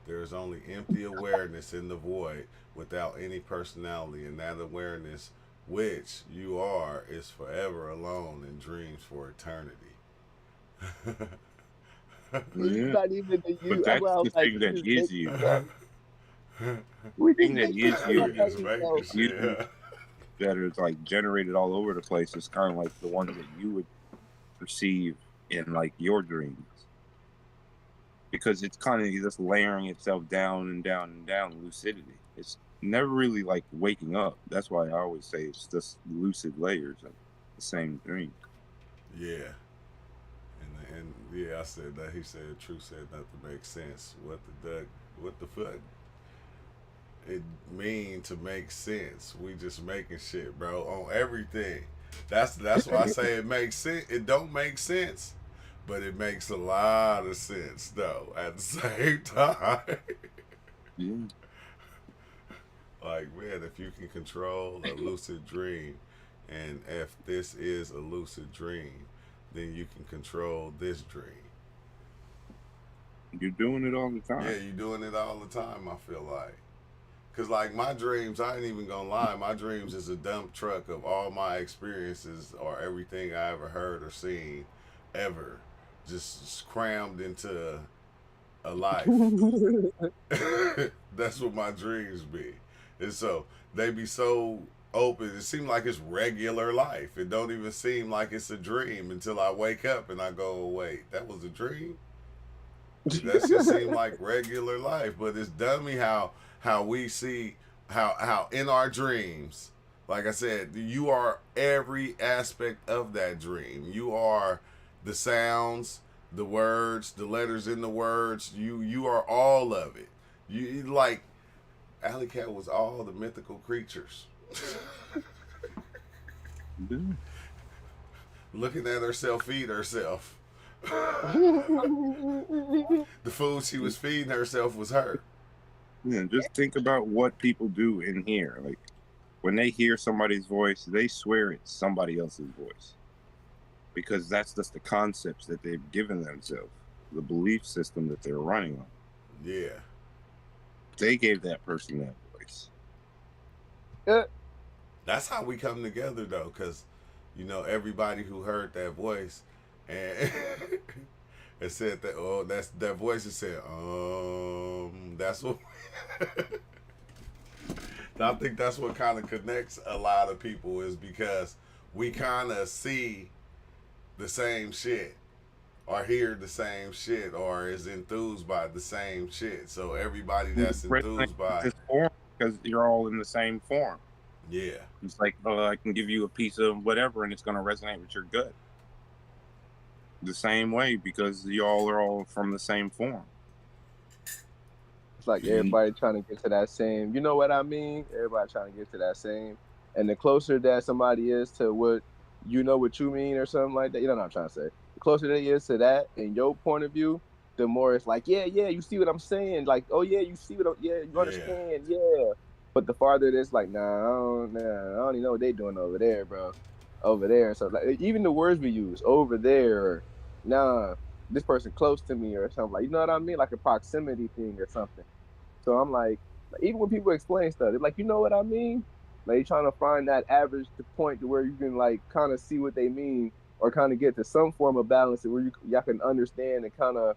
There is only empty awareness in the void without any personality, and that awareness, which you are, is forever alone in dreams for eternity. It's Yeah. not even the But you. that's Well, I the was like, thing we that just is making you. shit up. We The thing just that making is shit you, up We as just we making go. shit. you that is like generated all over the place is kind of like the ones that you would perceive in like your dreams. Because it's kind of just layering itself down and down and down, lucidity. It's never really like waking up. That's why I always say it's just lucid layers of the same dream. Yeah. And yeah, I said that. He said, "Truth said nothing makes sense." What the fuck? It mean to make sense? We just making shit, bro, on everything. That's why I say it makes sense. It don't make sense, but it makes a lot of sense though. At the same time, Yeah. like man, if you can control a lucid dream, and if this is a lucid dream, then you can control this dream. You're doing it all the Yeah, time. you're doing it all the time. I feel like. Cause like my dreams, I ain't even gonna lie. My dreams is a dump truck of all my experiences or everything I ever heard or seen, ever, just crammed into a life. That's what my dreams be, and so they be so open. It seems like it's regular life. It don't even seem like it's a dream until I wake up and I go, oh, "Wait, that was a dream." That shit seem like regular life, but it's dummy how we see how in our dreams, like I said, you are every aspect of that dream. You are the sounds, the words, the letters in the words. You are all of it. You like Alley Cat was all the mythical creatures. Yeah. Looking at herself feed herself. The food she was feeding herself was her. Yeah, just think about what people do in here. Like when they hear somebody's voice, they swear it's somebody else's voice. Because that's just the concepts that they've given themselves, the belief system that they're running on. Yeah. They gave that person that voice. That's how we come together though, because everybody who heard that voice and it said that that's that voice that said that's what I think that's what kind of connects a lot of people is because we kind of see the same shit or hear the same shit or is enthused by the same shit. So everybody that's enthused by this form because you're all in the same form. yeah. It's like, I can give you a piece of whatever and it's going to resonate with your gut. The same way because y'all are all from the same form. It's like everybody trying to get to that same, you know what I mean? Everybody trying to get to that same. And the closer that somebody is to what you know what you mean or something like that, you know what I'm trying to say. The closer they is to that in your point of view, the more it's like, yeah, you see what I'm saying? Like, oh yeah, you see what you understand, yeah. But the farther it is, like, I don't even know what they doing over there, bro. Over there. So like even the words we use, over there, or, this person close to me or something, like, you know what I mean? Like a proximity thing or something. So I'm like even when people explain stuff, they're like, you know what I mean? Like you're trying to find that average point to where you can like kind of see what they mean or kind of get to some form of balance where y'all can understand and kind of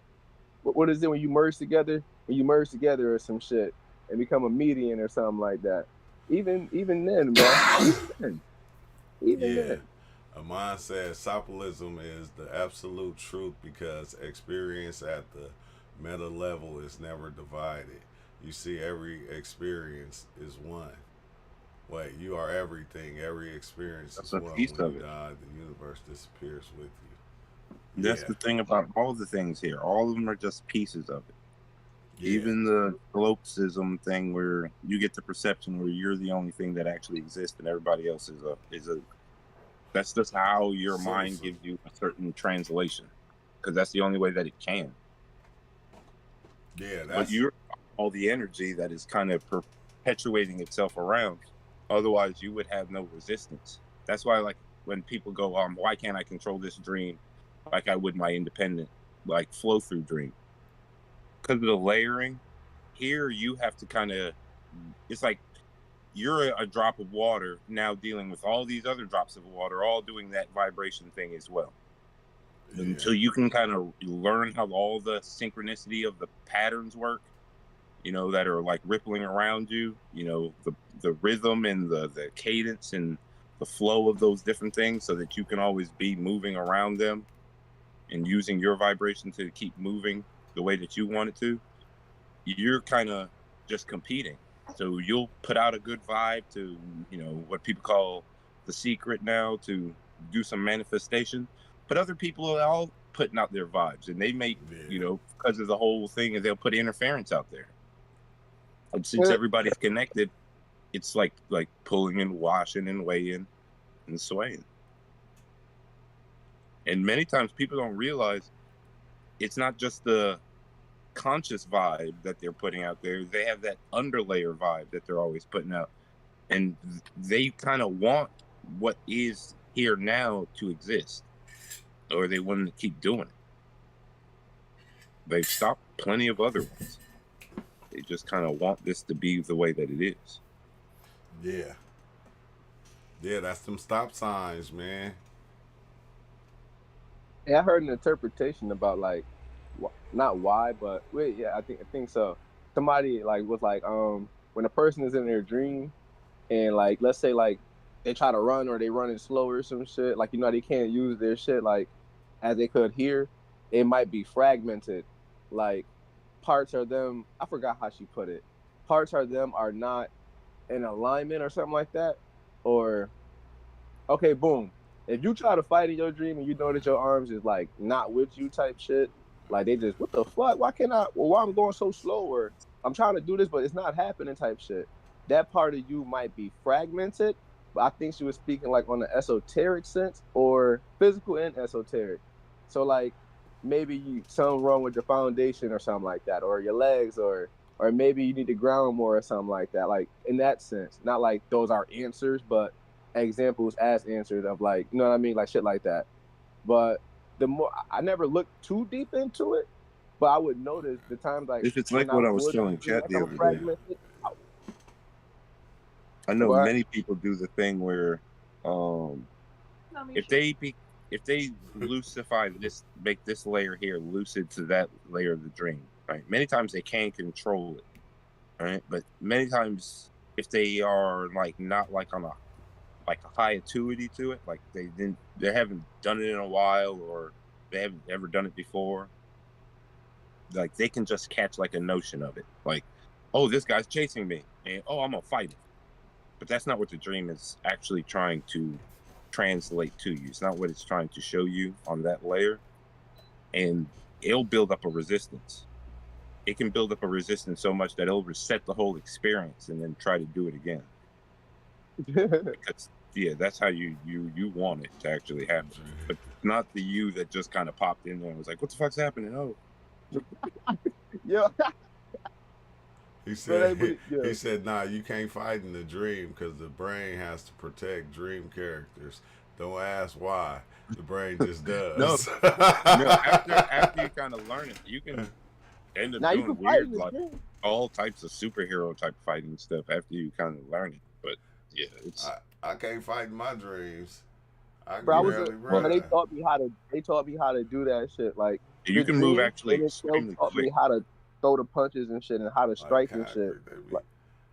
what is it when you merge together? When you merge together or some shit and become a median or something like that. Even then, bro. Even then. Amon says Sopalism is the absolute truth because experience at the Meta level is never divided. You see, every experience is one. Wait, you are everything. Every experience That's is a one. piece When of you it. die, the universe disappears with you. That's Yeah, the thing about all the things here. All of them are just pieces of it. yeah. Even the solipsism thing, where you get the perception where you're the only thing that actually exists, and everybody else is a. That's just how your mind Citizen. gives you a certain translation, because that's the only way that it can. Yeah, But that's you're all the energy that is kind of perpetuating itself around. Otherwise, you would have no resistance. That's why, like, when people go, why can't I control this dream like I would my independent, like, flow through dream? Because of the layering. Here, you have to kind of. It's like you're a drop of water now dealing with all these other drops of water, all doing that vibration thing as well. yeah, Until you can kind of learn how all the synchronicity of the patterns work, that are like rippling around you, the rhythm and the cadence and the flow of those different things, so that you can always be moving around them and using your vibration to keep moving the way that you want it to. You're kind of just competing. So you'll put out a good vibe to, what people call the secret now, to do some manifestation. But other people are all putting out their vibes, and they make, yeah. because of the whole thing, and they'll put interference out there. And since Yeah. everybody's connected, it's like pulling and washing and weighing and swaying. And many times people don't realize it's not just the conscious vibe that they're putting out there. They have that underlayer vibe that they're always putting out. And they kind of want what is here now to exist, or they want to keep doing it. They've stopped plenty of other ones. They just kind of want this to be the way that it is. Yeah. Yeah, that's them stop signs, man. Yeah, I heard an interpretation about like, not why, but wait, yeah, I think so. Somebody like was like, when a person is in their dream, and like, let's say like they try to run or they running slower or some shit, like they can't use their shit like as they could here, it might be fragmented. Like parts of them, I forgot how she put it. Parts of them are not in alignment or something like that, or okay, boom. If you try to fight in your dream and you know that your arms is like not with you type shit, like they just, what the fuck? Why can't I? Well, why I'm going so slow? Or I'm trying to do this, but it's not happening type shit. That part of you might be fragmented, but I think she was speaking like on the esoteric sense or physical and esoteric. So like maybe something wrong with your foundation or something like that, or your legs, or maybe you need to ground more or something like that. Like in that sense, not like those are answers, but examples as answered of like, you know what I mean, like shit like that. But the more I never looked too deep into it, but I would notice the times like If it's when like I what I was would telling feel Chat like the I'm other day, fragmented. I know What? many people do the thing where, if they lucify this, make this layer here lucid to that layer of the dream, right? Many times they can control it, right? But many times, if they are like not like on a high acuity to it, like they haven't done it in a while, or they haven't ever done it before, like they can just catch like a notion of it, like, oh, this guy's chasing me, and oh, I'm gonna fight him. But that's not what the dream is actually trying to translate to you. It's not what it's trying to show you on that layer. And it'll build up a resistance. It can build up a resistance so much that it'll reset the whole experience and then try to do it again. Because that's how you want it to actually happen. But not the you that just kind of popped in there and was like, what the fuck's happening? Oh. Yeah. He But said, yeah. he said, nah, you can't fight in the dream because the brain has to protect dream characters. Don't ask why. The brain just does. No, after you kind of learn it, you can end up Now you doing can fight in weird, the like dream. all types of superhero type fighting stuff after you kind of learn it. But yeah, it's I can't fight in my dreams. I can Bro, I was barely well, they run. taught me how to do that shit. Like you the can move dream actually in itself extremely taught quick. me how to throw the punches and shit and how to Like strike and shit. concrete, baby. Like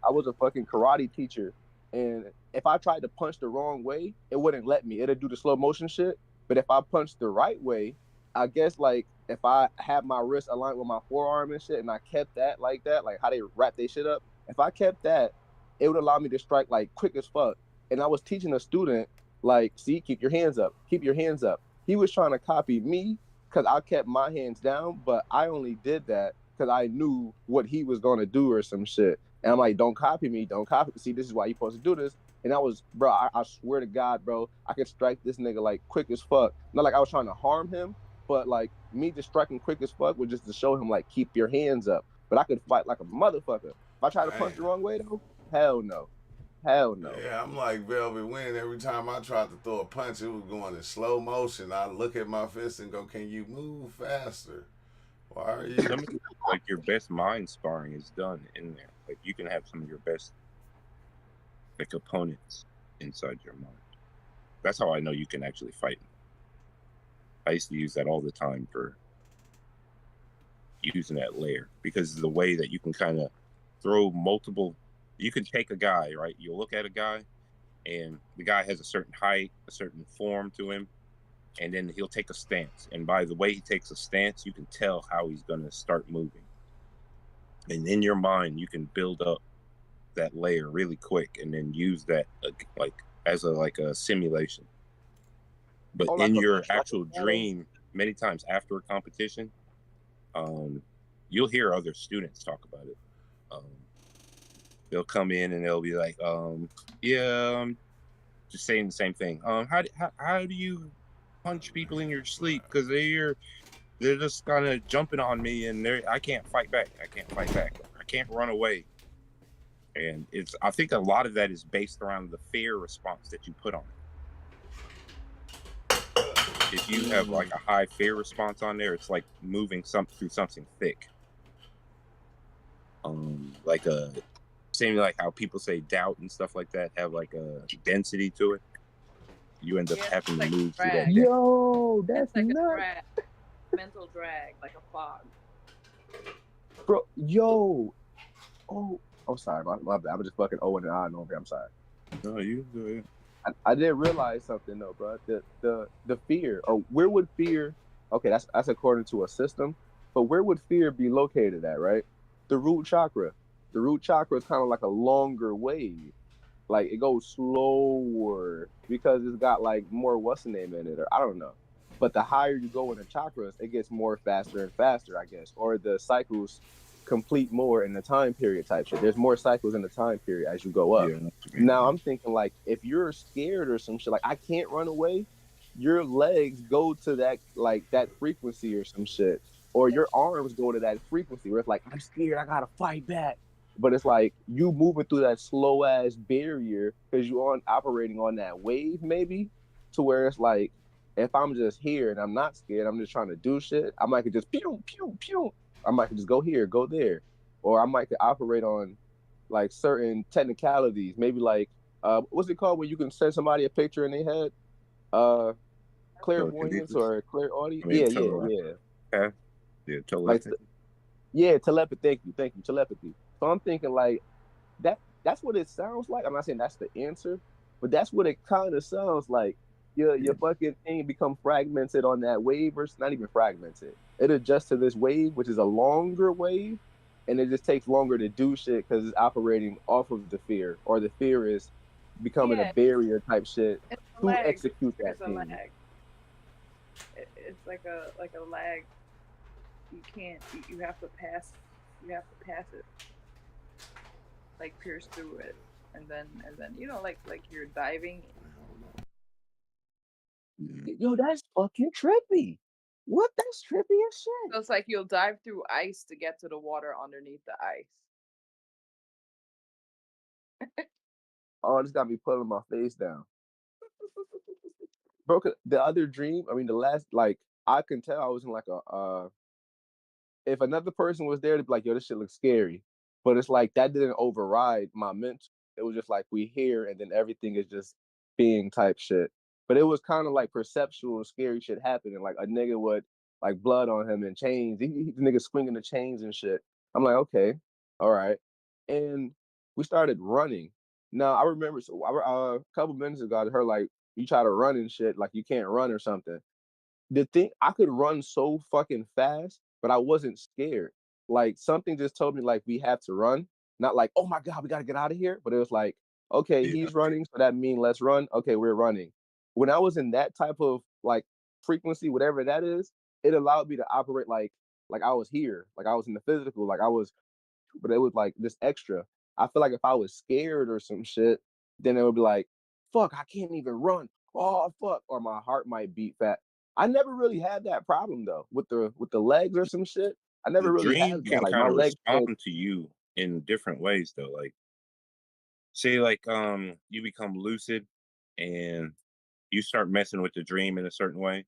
I was a fucking karate teacher, and if I tried to punch the wrong way, it wouldn't let me. It'd do the slow motion shit. But if I punched the right way, I guess like if I had my wrist aligned with my forearm and shit, and I kept that like that, like how they wrap their shit up. If I kept that, it would allow me to strike like quick as fuck. And I was teaching a student like, see, keep your hands up, keep your hands up. He was trying to copy me because I kept my hands down, but I only did that because I knew what he was gonna do or some shit. And I'm like, don't copy me, don't copy. See, this is why you're supposed to do this. And I was, bro, I swear to God, bro, I could strike this nigga like quick as fuck. Not like I was trying to harm him, but like me just striking quick as fuck was just to show him like keep your hands up. But I could fight like a motherfucker. If I try to punch the Damn. wrong way though, hell no. Hell no. Yeah, I'm like Velvet Wind. Every time I tried to throw a punch, it was going in slow motion. I look at my fist and go, "Can you move faster? Why are you?" Some of the, like your best mind sparring is done in there. Like you can have some of your best like opponents inside your mind. That's how I know you can actually fight. I used to use that all the time for using that layer because the way that you can kind of throw multiple, you can take a guy, right? You'll look at a guy and the guy has a certain height, a certain form to him, and then he'll take a stance. And by the way he takes a stance, you can tell how he's going to start moving. And in your mind, you can build up that layer really quick and then use that like as a simulation. But Oh, in like your like actual dream, many times after a competition, you'll hear other students talk about it. They'll come in and they'll be like, yeah, just saying the same thing. How do you punch people in your sleep? Because they're just kind of jumping on me and I can't fight back. I can't fight back. I can't run away. And I think a lot of that is based around the fear response that you put on it. If you have like a high fear response on there, it's like moving through something thick. Like same like how people say doubt and stuff like that have like a density to it. You end up having to move through that. Yo, that's It's like nuts. a drag, mental drag, like a fog. Bro, yo. Oh, sorry, my bad. I'm just fucking Owen and on over here. I'm sorry. No, you do it. I didn't realize something though, bro. The fear, or where would fear? Okay, that's according to a system, but where would fear be located at? Right, the root chakra. The root chakra is kind of like a longer wave, like it goes slower because it's got like more what's the name in it, or I don't know. But the higher you go in the chakras, it gets more faster and faster, I guess, or the cycles complete more in the time period type shit. There's more cycles in the time period as you go up. Yeah. Now I'm thinking like if you're scared or some shit, like I can't run away, your legs go to that like that frequency or some shit, or your arms go to that frequency where it's like I'm scared, I gotta fight back. But it's like you moving through that slow ass barrier because you on operating on that wave maybe, to where it's like if I'm just here and I'm not scared, I'm just trying to do shit. I might could just pew pew pew. I might could just go here, go there, or I might could operate on like certain technicalities. Maybe like what's it called when you can send somebody a picture in their head? Clairvoyance or clairaudience? Yeah. Yeah, telepathy. Like yeah, telepathy. Thank you, telepathy. So I'm thinking like that's what it sounds like. I'm not saying that's the answer, but that's what it kind of sounds like. Your fucking thing become fragmented on that wave, or it's not even fragmented. It adjusts to this wave, which is a longer wave, and it just takes longer to do shit because it's operating off of the fear, or the fear is becoming a barrier type shit to execute that thing. It's like a lag. You can't. You have to pass. You have to pass it. Like pierce through it, and then like you're diving. Yo, that's fucking trippy. What? That's trippy as shit. So it's like you'll dive through ice to get to the water underneath the ice. Oh, this got me pulling my face down. Bro, the other dream, I mean, the last, like, I can tell I was in like if another person was there to be like, yo, this shit looks scary. But it's like that didn't override my mental. It was just like we here and then everything is just being type shit. But it was kind of like perceptual scary shit happening. Like a nigga would like blood on him and chains. The nigga swinging the chains and shit. I'm like, okay, all right. And we started running. Now I remember a couple minutes ago I heard like you try to run and shit, like you can't run or something. the thing, I could run so fucking fast, but I wasn't scared. Like something just told me like we have to run, not like oh my god we gotta get out of here, but it was like okay Yeah. he's running, so that means let's run. Okay, we're running. When I was in that type of like frequency, whatever that is, it allowed me to operate like I was here, like I was in the physical, like I was, but it was like this extra. I feel like if I was scared or some shit, then it would be like, fuck, I can't even run. Oh fuck, or my heart might beat fat. I never really had that problem though with the legs or some shit. I The never really dream had that. can Like kind my of legs stayed. respond to you in different ways though. Like say like you become lucid and you start messing with the dream in a certain way,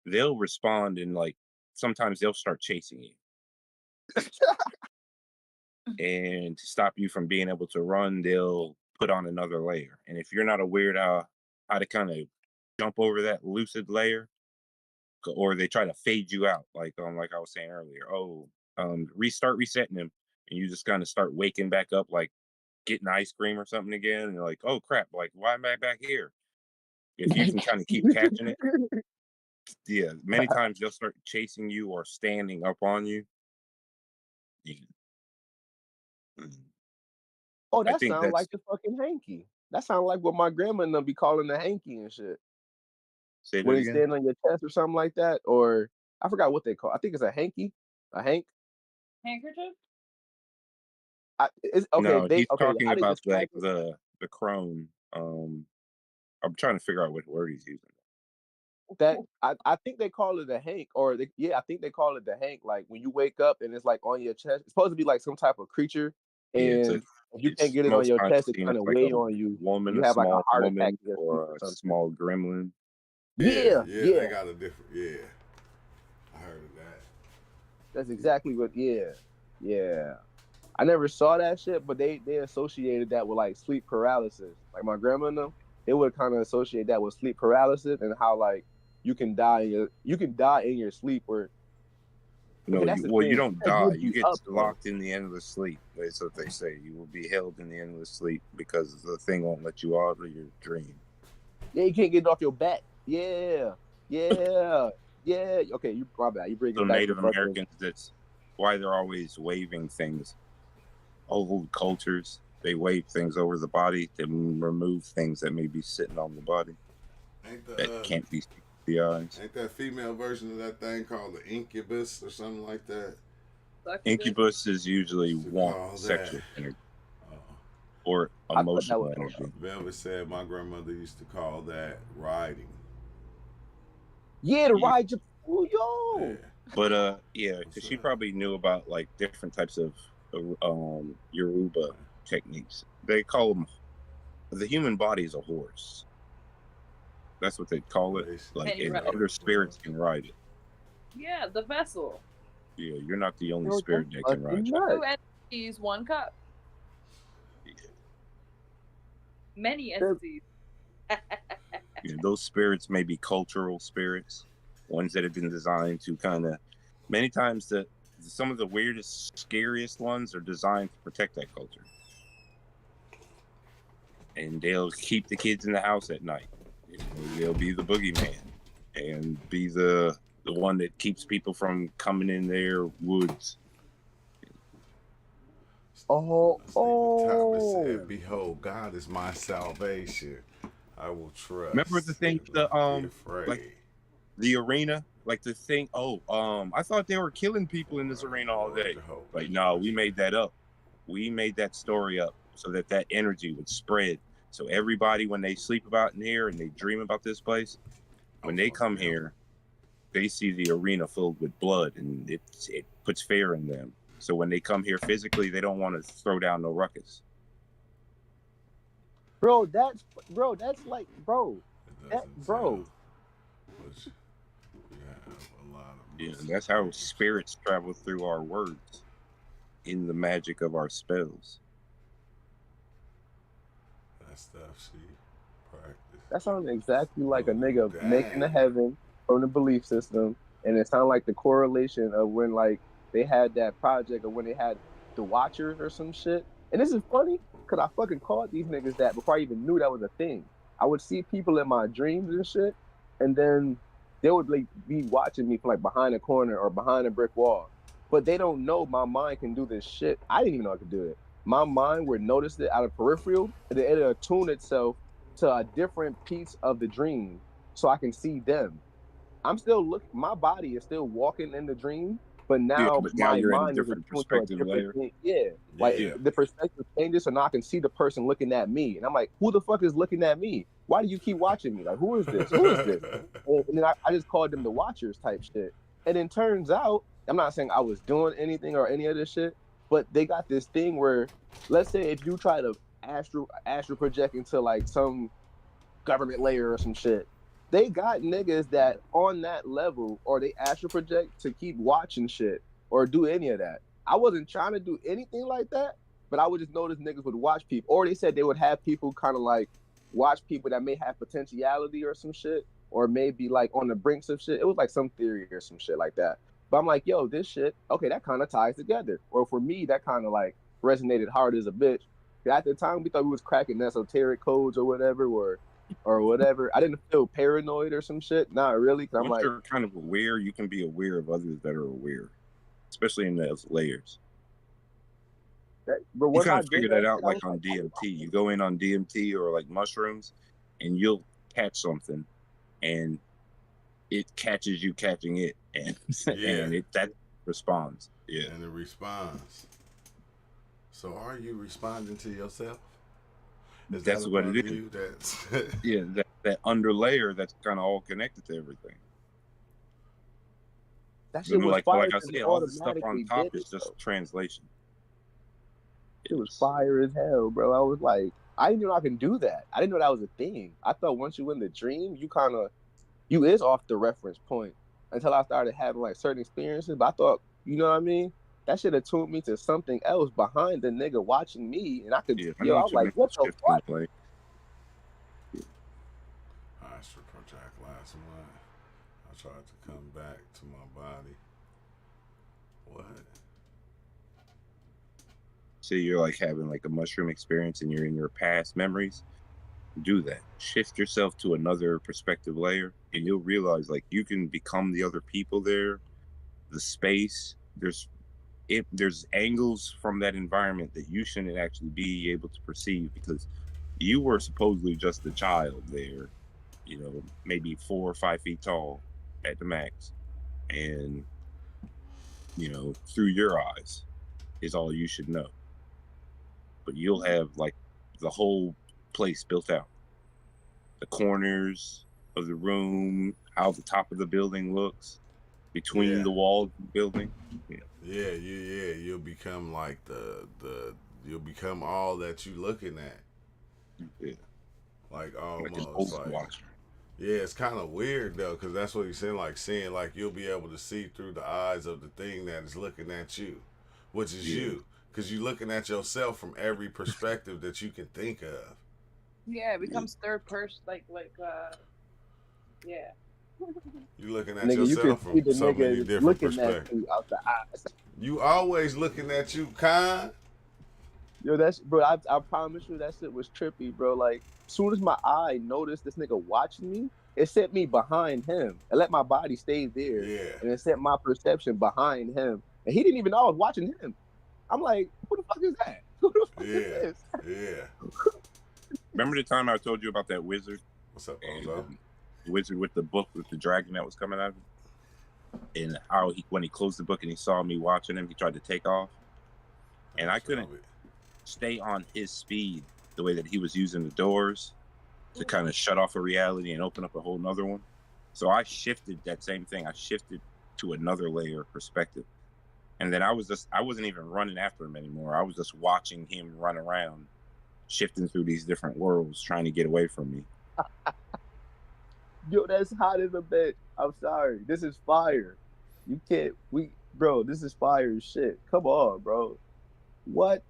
they'll respond and like sometimes they'll start chasing you. And to stop you from being able to run, they'll put on another layer. And if you're not aware how to kind of jump over that lucid layer, or they try to fade you out, like I was saying earlier. Oh, restart resetting them, and you just kind of start waking back up, like getting ice cream or something again. And you're like, oh crap, like why am I back here? If you can kind of keep catching it, yeah. Many times they'll start chasing you or standing up on you. Yeah. Mm. Oh, I that think sounds that's like the fucking hanky. That sounds like what my grandma and them be calling the hanky and shit. say that When you again. stand on your chest or something like that, or I forgot what they call. I think it's a hanky, a hank. Handkerchief? It's, okay, No, he's okay. talking How they about describe like it? the crone. I'm trying to figure out what word he's using. That I think they call it a hank, or I think they call it the hank. Like when you wake up and it's like on your chest, it's supposed to be like some type of creature, Yeah, and if you can't it's get it on most your times chest, it seen kind as of like a weigh on you, and woman, you a have like a small heart attack woman, in your sleep or or a something. small gremlin. Yeah, Yeah, yeah, they yeah, got a different. Yeah, I heard of that. that's exactly what. Yeah, yeah. I never saw that shit, but they associated that with like sleep paralysis. Like my grandma and them, they would kind of associate that with sleep paralysis and how like you can die in your sleep. Or No, okay, that's the you thing. don't That die. would You be get up though. locked in the endless sleep. That's what they say. You will be held in the endless sleep because the thing won't let you out of your dream. Yeah, you can't get it off your back. Yeah, yeah, yeah. Okay, you my bad. You bring So it back to Native fucking. Americans, that's why they're always waving things. Old cultures, they wave things over the body to remove things that may be sitting on the body Ain't that the can't be seen with the eyes. ain't that female version of that thing called the incubus or something like that? Succubus? Incubus is usually Used to want call that. sexual energy Uh, or I thought that emotional was. energy. Velvet said my grandmother used to call that riding. Yeah, to Yeah. ride your. Oh, Yeah. yo. But yeah, What's because she up? probably knew about like different types of Yoruba techniques. They call them the human body is a horse. That's what they call it. Like, And you and ride other spirits can ride it. Yeah, the vessel. Yeah, you're not the only Yo, spirit that's that can ride fucking you. Two nuts. entities, one cup. Yeah. Many That- entities. Yeah, those spirits may be cultural spirits, ones that have been designed to kind of. Many times, some of the weirdest, scariest ones are designed to protect that culture, and they'll keep the kids in the house at night. You know, they'll be the boogeyman and be the one that keeps people from coming in their woods. Oh, Stephen Thomas oh. said, "Behold, God is my salvation. I will trust. Remember the thing, and not be afraid." like the arena, like the thing. Oh, I thought they were killing people in this arena all Lord day. Jehovah. Like, no, we made that up. We made that story up so that energy would spread. So everybody, when they sleep about in here and they dream about this place, when they come here, they see the arena filled with blood, and it puts fear in them. So when they come here physically, they don't want to throw down no ruckus. Bro, that's like, bro, It that, doesn't bro. tell, but we have a lot of Yeah, Muslim that's how neighbors. spirits travel through our words in the magic of our spells. That stuff she practice. That sounds exactly like a Oh, nigga making the dang. heaven from the belief system, and it sounds like the correlation of when like they had that project or when they had the Watchers or some shit. And this is funny because I fucking called these niggas that before I even knew that was a thing. I would see people in my dreams and shit, and then they would like be watching me from like behind a corner or behind a brick wall, but they don't know my mind can do this shit. I didn't even know I could do it. My mind would notice it out of peripheral, and then it'll attune itself to a different piece of the dream, so I can see them. I'm still looking. My body is still walking in the dream, but Yeah, now but now my you're in a mind is different attuned to a perspective different layer. thing. Yeah, like Yeah. the perspective changes, so now I can see the person looking at me, and I'm like, who the fuck is looking at me? Why do you keep watching me? Like, who is this? Who is this? And then I just called them the watchers type shit. And then turns out, I'm not saying I was doing anything or any of this shit, but they got this thing where, let's say if you try to astral project into like some government layer or some shit, they got niggas that on that level, or they astral project to keep watching shit or do any of that. I wasn't trying to do anything like that, but I would just notice niggas would watch people, or they said they would have people kind of like watch people that may have potentiality or some shit, or maybe like on the brinks of shit. It was like some theory or some shit like that. But I'm like, yo, this shit, okay, that kind of ties together. Or for me, that kind of like resonated hard as a bitch. At the time, we thought we was cracking esoteric codes or whatever, or whatever. I didn't feel paranoid or some shit. Not really. Cause I'm Once like, you're kind of aware, you can be aware of others that are aware, especially in those layers. but You once kind I of did figure that that out shit, I like was on like, DMT. You go in on DMT or like mushrooms, and you'll catch something, and it catches you catching it, and Yeah. and that responds. Yeah, And it responds. So are you responding to yourself? Is that's that a what part it of is. you that's Yeah, that under layer that's kind of all connected to everything. that shit And was like fire. I because say, it all the stuff on automatically top did is it, just though. translation. It was fire as hell, bro. I was like, I didn't know I can do that. I didn't know that was a thing. I thought once you in the dream, you is off the reference point until I started having like certain experiences. But I thought, you know what I mean? That should have tuned me to something else behind the nigga watching me, and I could, Yeah, I yo, I need was to like, make what a the shift in fuck? play. Astral project last month. I tried to come back to my body. What? Say you're like having like a mushroom experience and you're in your past memories. Do that. Shift yourself to another perspective layer, and you'll realize like you can become the other people there. The space, there's angles from that environment that you shouldn't actually be able to perceive because you were supposedly just a child there, maybe 4 or 5 feet tall at the max, and through your eyes is all you should know. But you'll have like the whole place built out, the corners of the room, how the top of the building looks, between Yeah. the walls of the building. Yeah, you'll become like you'll become all that you looking at. Yeah. Like Like an almost old like watcher. yeah, it's kind of weird though, because that's what he's saying. Like seeing, like you'll be able to see through the eyes of the thing that is looking at you, which is Yeah. you, because you're looking at yourself from every perspective that you can think of. Yeah, it becomes third person, yeah. You're looking at Nigga, you can yourself see from the so many nigga different looking at perspectives. you out the eyes. You always looking at you, Khan. Yo, bro, I promise you that shit was trippy, bro. Like, soon as my eye noticed this nigga watching me, it sent me behind him. It let my body stay there. Yeah. And it sent my perception behind him. And he didn't even know I was watching him. I'm like, who the fuck is that? Who the fuck is Yeah. this? Yeah. Remember the time I told you about that wizard? What's up, And Ozo? the wizard with the book with the dragon that was coming out of it? And how when he closed the book and he saw me watching him, he tried to take off. And I couldn't stay on his speed the way that he was using the doors to kind of shut off a reality and open up a whole nother one. So I shifted that same thing. I shifted to another layer of perspective. And then I wasn't even running after him anymore. I was just watching him run around, shifting through these different worlds, trying to get away from me. Yo, that's hot as a bitch. I'm sorry. This is fire. You can't, bro, this is fire as shit. Come on, bro. What?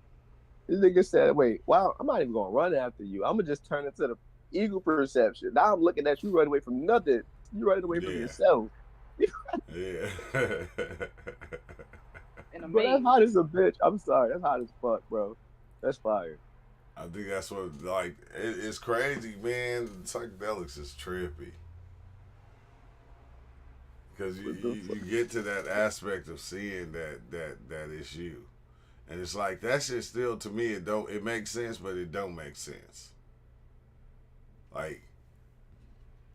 This nigga said, wait, wow, I'm not even going to run after you. I'm going to just turn into the eagle perception. Now I'm looking at you running away from nothing. You running away from yourself. Yeah. In a Bro, that's maze. hot as a bitch. I'm sorry. That's hot as fuck, bro. That's fire. I think that's what, like, it's crazy, man. Psychedelics is trippy. because you get to that aspect of seeing that it's you, and it's like that shit still to me it makes sense, but it don't make sense. Like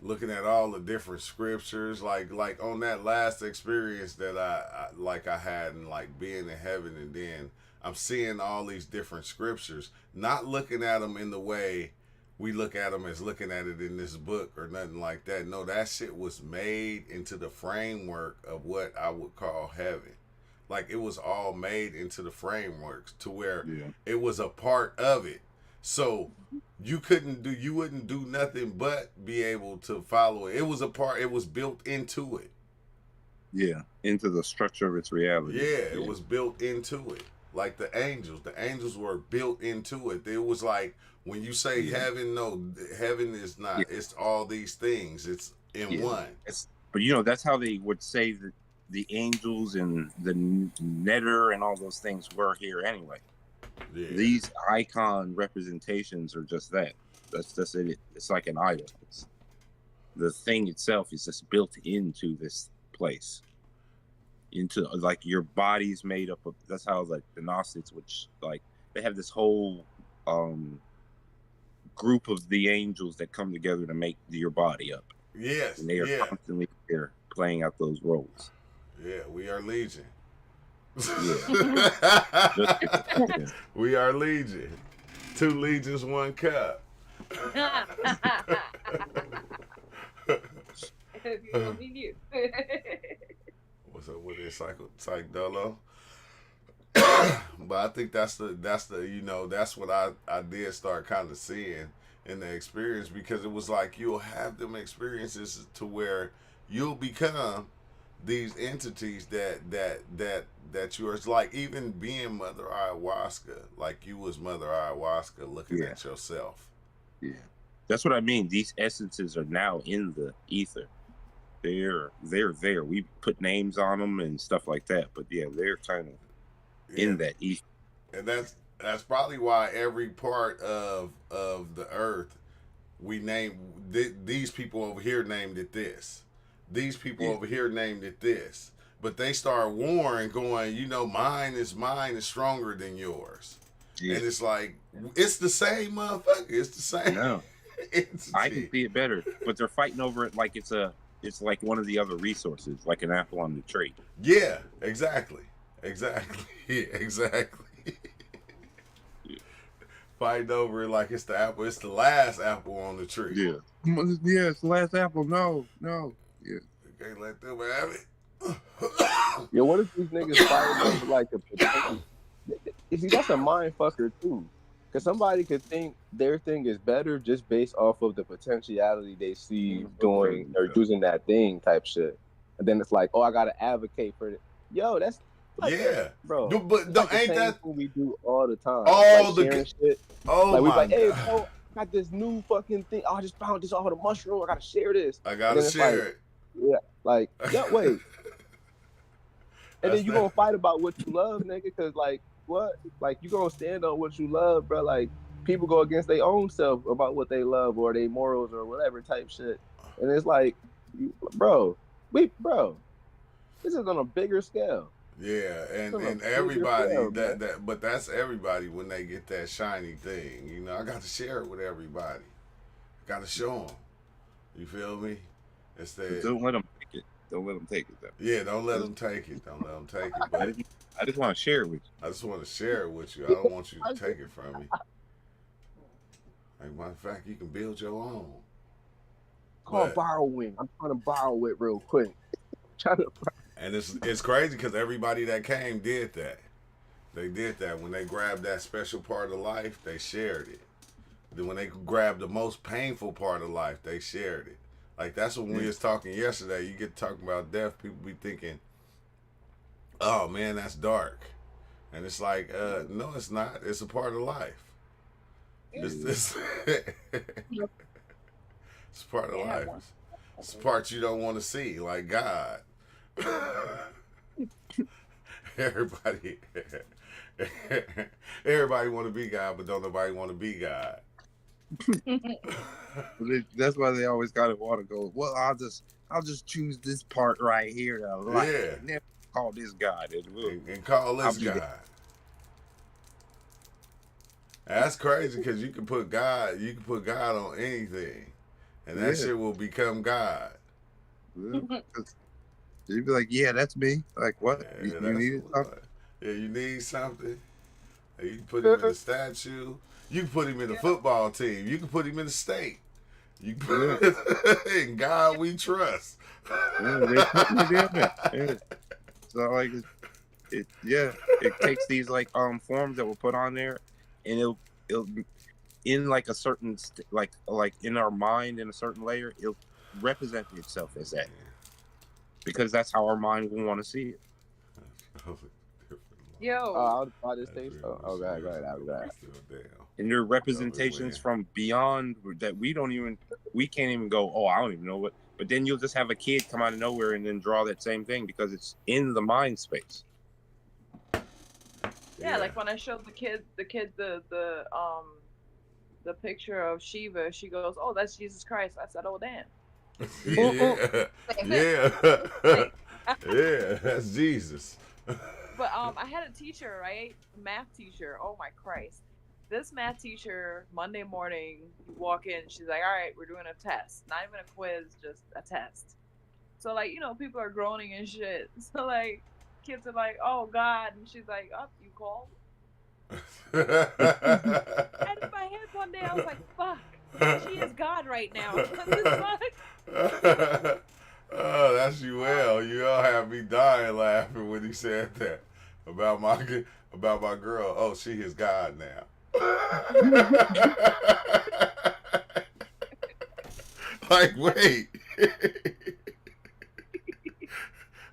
looking at all the different scriptures, like on that last experience that I had, and like being in heaven, and then I'm seeing all these different scriptures, not looking at them in the way we look at them as looking at it in this book or nothing like that. No, that shit was made into the framework of what I would call heaven. Like it was all made into the frameworks to where it was a part of it. So you wouldn't do nothing but be able to follow it. It was a part, it was built into it. Yeah, into the structure of its reality. Yeah, it was built into it. Like the angels were built into it. It was like when you say heaven, no, heaven is not. It's all these things. It's in one. But you know, that's how they would say that the angels and the netter and all those things were here anyway. Yeah. These icon representations are just that. That's just it. It's like an idol. The thing itself is just built into this place. Into like your body's made up of. That's how like the Gnostics, which like they have this whole group of the angels that come together to make your body up. Yes, and they are constantly there playing out those roles. Yeah, we are Legion. Yeah. We are Legion. 2 legions, 1 cup. What's up with this Psych Dolo? But I think that's the that's what I did start kind of seeing in the experience, because it was like you'll have them experiences to where you'll become these entities that yours, like even being Mother Ayahuasca, like you was Mother Ayahuasca looking at yourself. Yeah, that's what I mean. These essences are now in the ether. They're there. We put names on them and stuff like that, but yeah, they're kind of in that ether. And that's probably why every part of the earth we name these people over here named it this. These people over here named it this. But they start warring, going, mine is stronger than yours. Yeah. And it's like, it's the same motherfucker. It's the same. No. I can see it better. But they're fighting over it like it's like one of the other resources, like an apple on the tree. Yeah, exactly. Exactly. Fighting over it like it's the apple. It's the last apple on the tree. Yeah. Yeah, it's the last apple. No. Yeah. You can't let them have it. Yo, what if these niggas fighting over like a potential? See, that's a mind fucker too. Because somebody could think their thing is better just based off of the potentiality they see doing or using that thing type shit. And then it's like, oh, I gotta advocate for it. Yo, that's like, bro. But like ain't that what we do all the time? All like the shit. Oh like, my we like, hey, God. bro, I got this new fucking thing. Oh, I just found this off the mushroom. I gotta share this. I gotta share it. Yeah, like, yo, wait. And then you gonna fight about what you love, nigga? Because like, what? Like, you gonna stand on what you love, bro? Like, people go against their own self about what they love or their morals or whatever type shit. And it's like, bro, this is on a bigger scale. Yeah, and everybody but that's everybody when they get that shiny thing. I got to share it with everybody. Got to show them. You feel me? It's that. Don't let them take it. Don't let them take it, though. Yeah, don't let them take it. Don't let them take it. But I just want to share it with you. I just want to share it with you. I don't want you to take it from me. Like, matter of fact, you can build your own. Call borrowing. I'm trying to borrow it real quick. And it's crazy because everybody that came did that. They did that. When they grabbed that special part of life, they shared it. Then when they grabbed the most painful part of life, they shared it. Like, that's when we was talking yesterday. You get talking about death, people be thinking, oh, man, that's dark. And it's like, no, it's not. It's a part of life. It's part of life. It's part you don't want to see, like God. Everybody want to be God, but don't nobody want to be God. That's why they always gotta want to go. Well, I'll just choose this part right here that I like. Yeah. And then call this God. And call I'll this be guy. there. That's crazy because you can put God on anything, and that Yeah. shit will become God. Yeah. You'd be like, yeah, that's me. Like, what? Yeah, You that's needed what- something? Yeah, you need something. You can put him in a statue. You can put him in a football team. You can put him in a state. You can put in God we trust. Yeah, there's something to do there. Yeah. So like, it takes these like forms that were put on there, and it'll in like a certain like in our mind in a certain layer, it'll represent itself as that because that's how our mind will want to see it. Yo, I was about to say so. Oh, go ahead. And there are representations from beyond that we can't even go, oh, I don't even know what. But then you'll just have a kid come out of nowhere and then draw that same thing because it's in the mind space. yeah, like when I showed the kid the picture of Shiva, she goes, "Oh, that's Jesus Christ." I said, "Oh, damn." Yeah, that's Jesus. But I had a teacher, right? Math teacher. Oh my Christ. This math teacher, Monday morning, you walk in, she's like, all right, we're doing a test. Not even a quiz, just a test. So like, people are groaning and shit. So like kids are like, oh God, and she's like, oh, you called? And in my head one day I was like, fuck, she is God right now. Oh, that's you. Well, you all have me dying laughing when he said that about my girl. Oh, she is God now. Like, wait.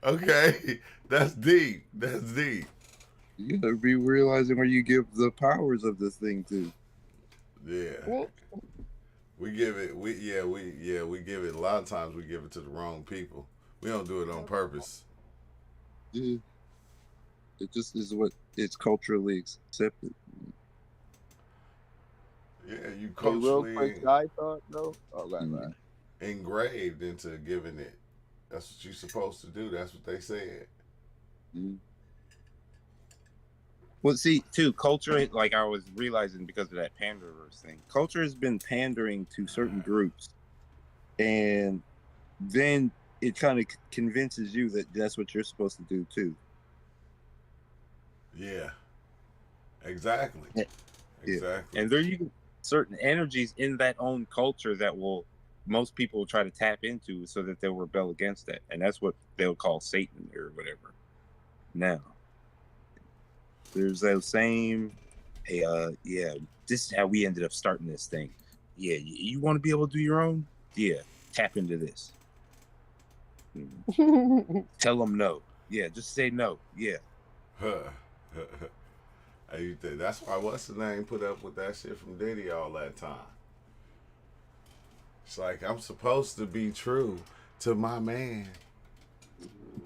Okay, that's deep. You gotta be realizing where you give the powers of this thing to. Yeah. We give it. We give it. A lot of times we give it to the wrong people. We don't do it on purpose. Yeah. It just is what it's culturally accepted. Yeah, you Hey, real culturally quick side thought though. Oh, go ahead. engraved into giving it. That's what you're supposed to do. That's what they said. Well, see, too, culture, like I was realizing because of that panderers thing, culture has been pandering to certain groups. And then it kind of convinces you that that's what you're supposed to do, too. Yeah. Exactly. Yeah. Exactly. And there you certain energies in that own culture that most people will try to tap into so that they'll rebel against that. And that's what they'll call Satan or whatever. Now, there's that same, hey, this is how we ended up starting this thing. Yeah, you want to be able to do your own? Yeah, tap into this. Tell them no. Yeah, just say no. Yeah. That's why what's the name put up with that shit from Diddy all that time. It's like I'm supposed to be true to my man,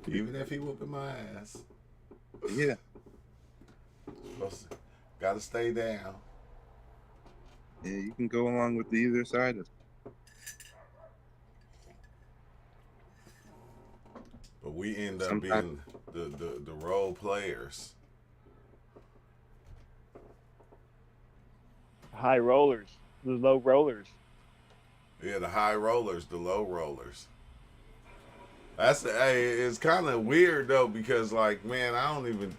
even if he whooping my ass. Yeah. Gotta stay down. Yeah, you can go along with either side of it. But we end up being the role players. High rollers, the low rollers. Yeah, the high rollers, the low rollers. It's kind of weird though because like, man, I don't even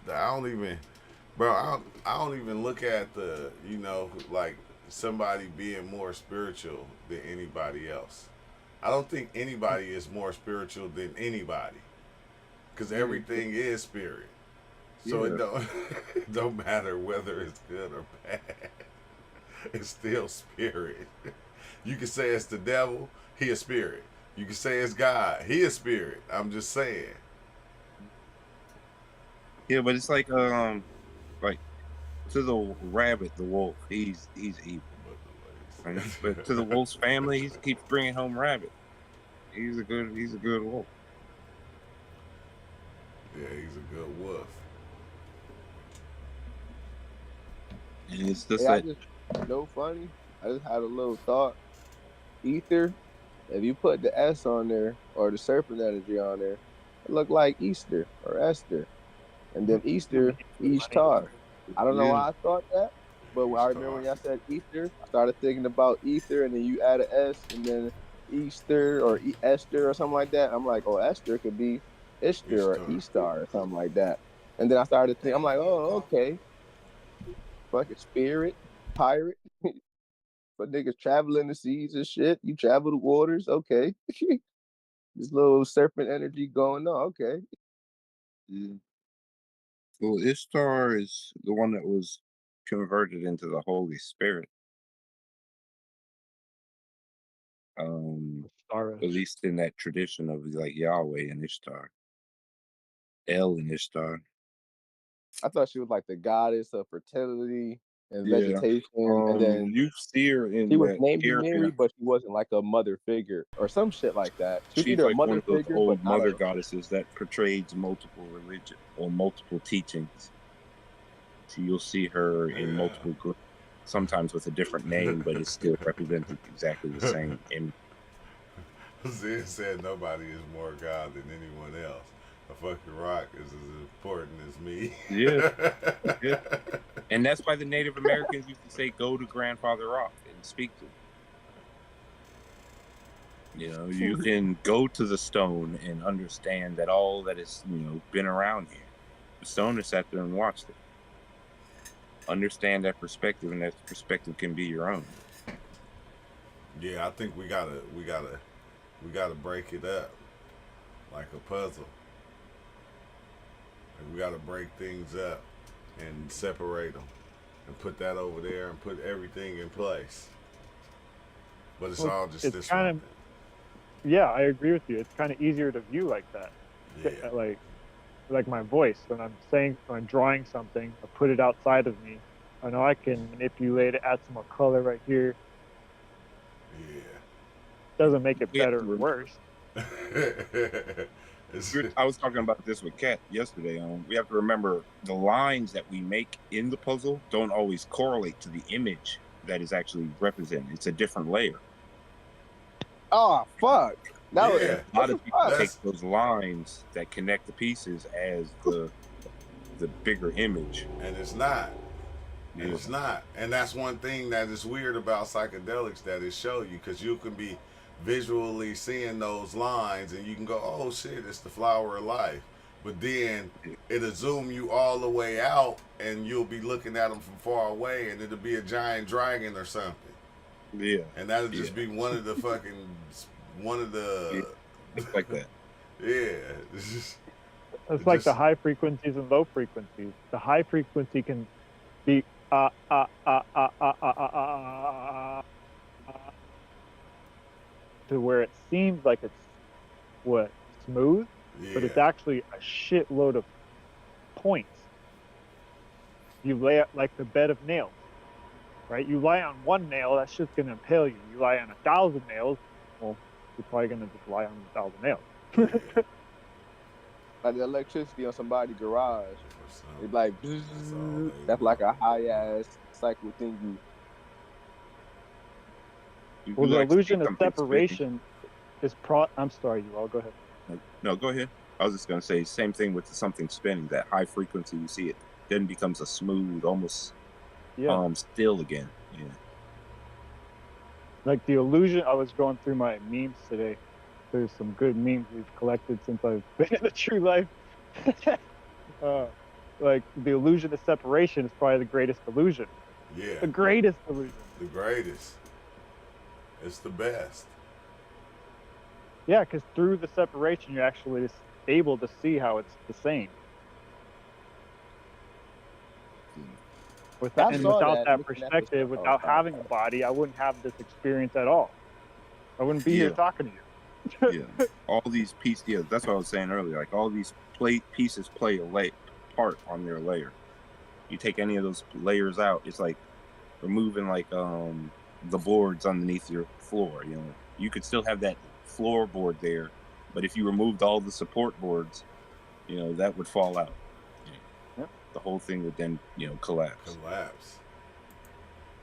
look at like somebody being more spiritual than anybody else. I don't think anybody is more spiritual than anybody because everything is spirit. So it don't matter whether it's good or bad. It's still spirit. You can say it's the devil, he a spirit. You can say it's God, he a spirit. I'm just saying. Yeah, but it's like to the rabbit, the wolf, he's evil. Right? But to the wolf's family, he keeps bringing home rabbit. He's a good wolf. Yeah, he's a good wolf. And it's just Hey, no funny. I just had a little thought. Ether, if you put the S on there or the serpent energy on there, it look like Easter or Esther. And then Easter, Ishtar. I don't know Yeah. why I thought that, but I remember when y'all said Easter, I started thinking about ether, and then you add an S, and then Easter or Esther or something like that. I'm like, oh, Esther could be Ishtar or Ishtar. Eastar or something like that. And then I started thinking, I'm like, oh, okay, fucking spirit, pirate, but niggas traveling the seas and shit. You travel the waters, okay. This little serpent energy going on, okay. Yeah. Well, Ishtar is the one that was converted into the Holy Spirit. Star. At least in that tradition of like Yahweh and Ishtar, El and Ishtar. I thought she was like the goddess of fertility and Yeah. vegetation, and then You see her in she was that named Mary, area. but she wasn't like a mother figure or some shit like that. She was She's either a like one mother of those figure, but old not mother a. goddesses that portrays multiple religion or multiple teachings. So you'll see her in Yeah. multiple groups, sometimes with a different name, but it's still representing exactly the same image. Zen said nobody is more God than anyone else. A fucking rock is as important as me. Yeah. Yeah. And that's why the Native Americans used to say, go to Grandfather Rock and speak to him. You know, you can go to the stone and understand that all that has, been around here. The stone has sat there and watched it. Understand that perspective, and that perspective can be your own. Yeah, I think we gotta break it up like a puzzle. Like we gotta break things up and separate them and put that over there and put everything in place. But it's Well, all just it's this kind one of yeah, I agree with you. It's kind of easier to view like that. thing. Yeah. Like my voice when I'm drawing something, I put it outside of me. I know I can manipulate it, add some more color right here. Yeah. Doesn't make it We have better to or rem- worse. I was talking about this with Kat yesterday. We have to remember the lines that we make in the puzzle don't always correlate to the image that is actually represented. It's a different layer. Oh fuck! That was Yeah. A lot of people fuck. take those lines that connect the pieces as the bigger image. And it's not. And Yeah. it's not. And that's one thing that is weird about psychedelics that it show you, because you can be visually seeing those lines and you can go, oh shit, it's the flower of life. But then it'll zoom you all the way out and you'll be looking at them from far away and it'll be a giant dragon or something. Yeah. And that'll just be one of the It's like that. Yeah. It's just, It's it like the just- high frequencies and low frequencies. The high frequency can be to where it seems like it's smooth, but it's yeah. actually a shitload of points. You lay it like the bed of nails, right? You lie on one nail, that's just gonna impale you. You lie on 1,000 nails, well, you're probably gonna just lie on 1,000 nails. Yeah. Like the electricity on somebody's garage. Or something. It's like That's all they that's like know. a high ass cycle thing. You Well, the like to see illusion of something spinning. separation is I'm sorry, you all go ahead. No, go ahead. I was just gonna say same thing with something spinning. That high frequency, you see it then becomes a smooth, almost Yeah. still again. Yeah. Like the illusion, I was going through my memes today. There's some good memes we've collected since I've been in the true life. Like the illusion of separation is probably the greatest illusion. Yeah. The greatest illusion. The greatest. It's the best. Yeah, because through the separation, you're actually just able to see how it's the same. I saw Without that that looking at this- perspective, oh, without sorry. having a body, I wouldn't have this experience at all. I wouldn't be here Yeah. talking to you. Yeah. All these pieces. Yeah, that's what I was saying earlier. Like all these pieces play a part on their layer. You take any of those layers out, it's like removing like the boards underneath your floor. You know, you could still have that floorboard there, but if you removed all the support boards, that would fall out. Yep. The whole thing would then collapse. Collapse.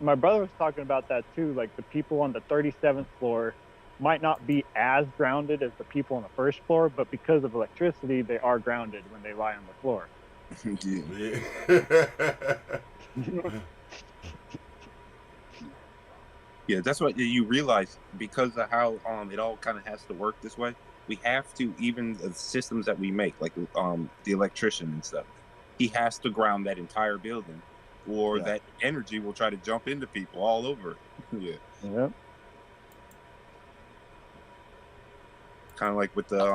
my brother was talking about that too. Like the people on the 37th floor might not be as grounded as the people on the first floor, but because of electricity, they are grounded when they lie on the floor. Yeah. Yeah. Yeah, that's what you realize because of how it all kind of has to work this way. We have to, even the systems that we make, like the electrician and stuff, he has to ground that entire building, or Yeah. that energy will try to jump into people all over. Yeah, Yep. kind of like with the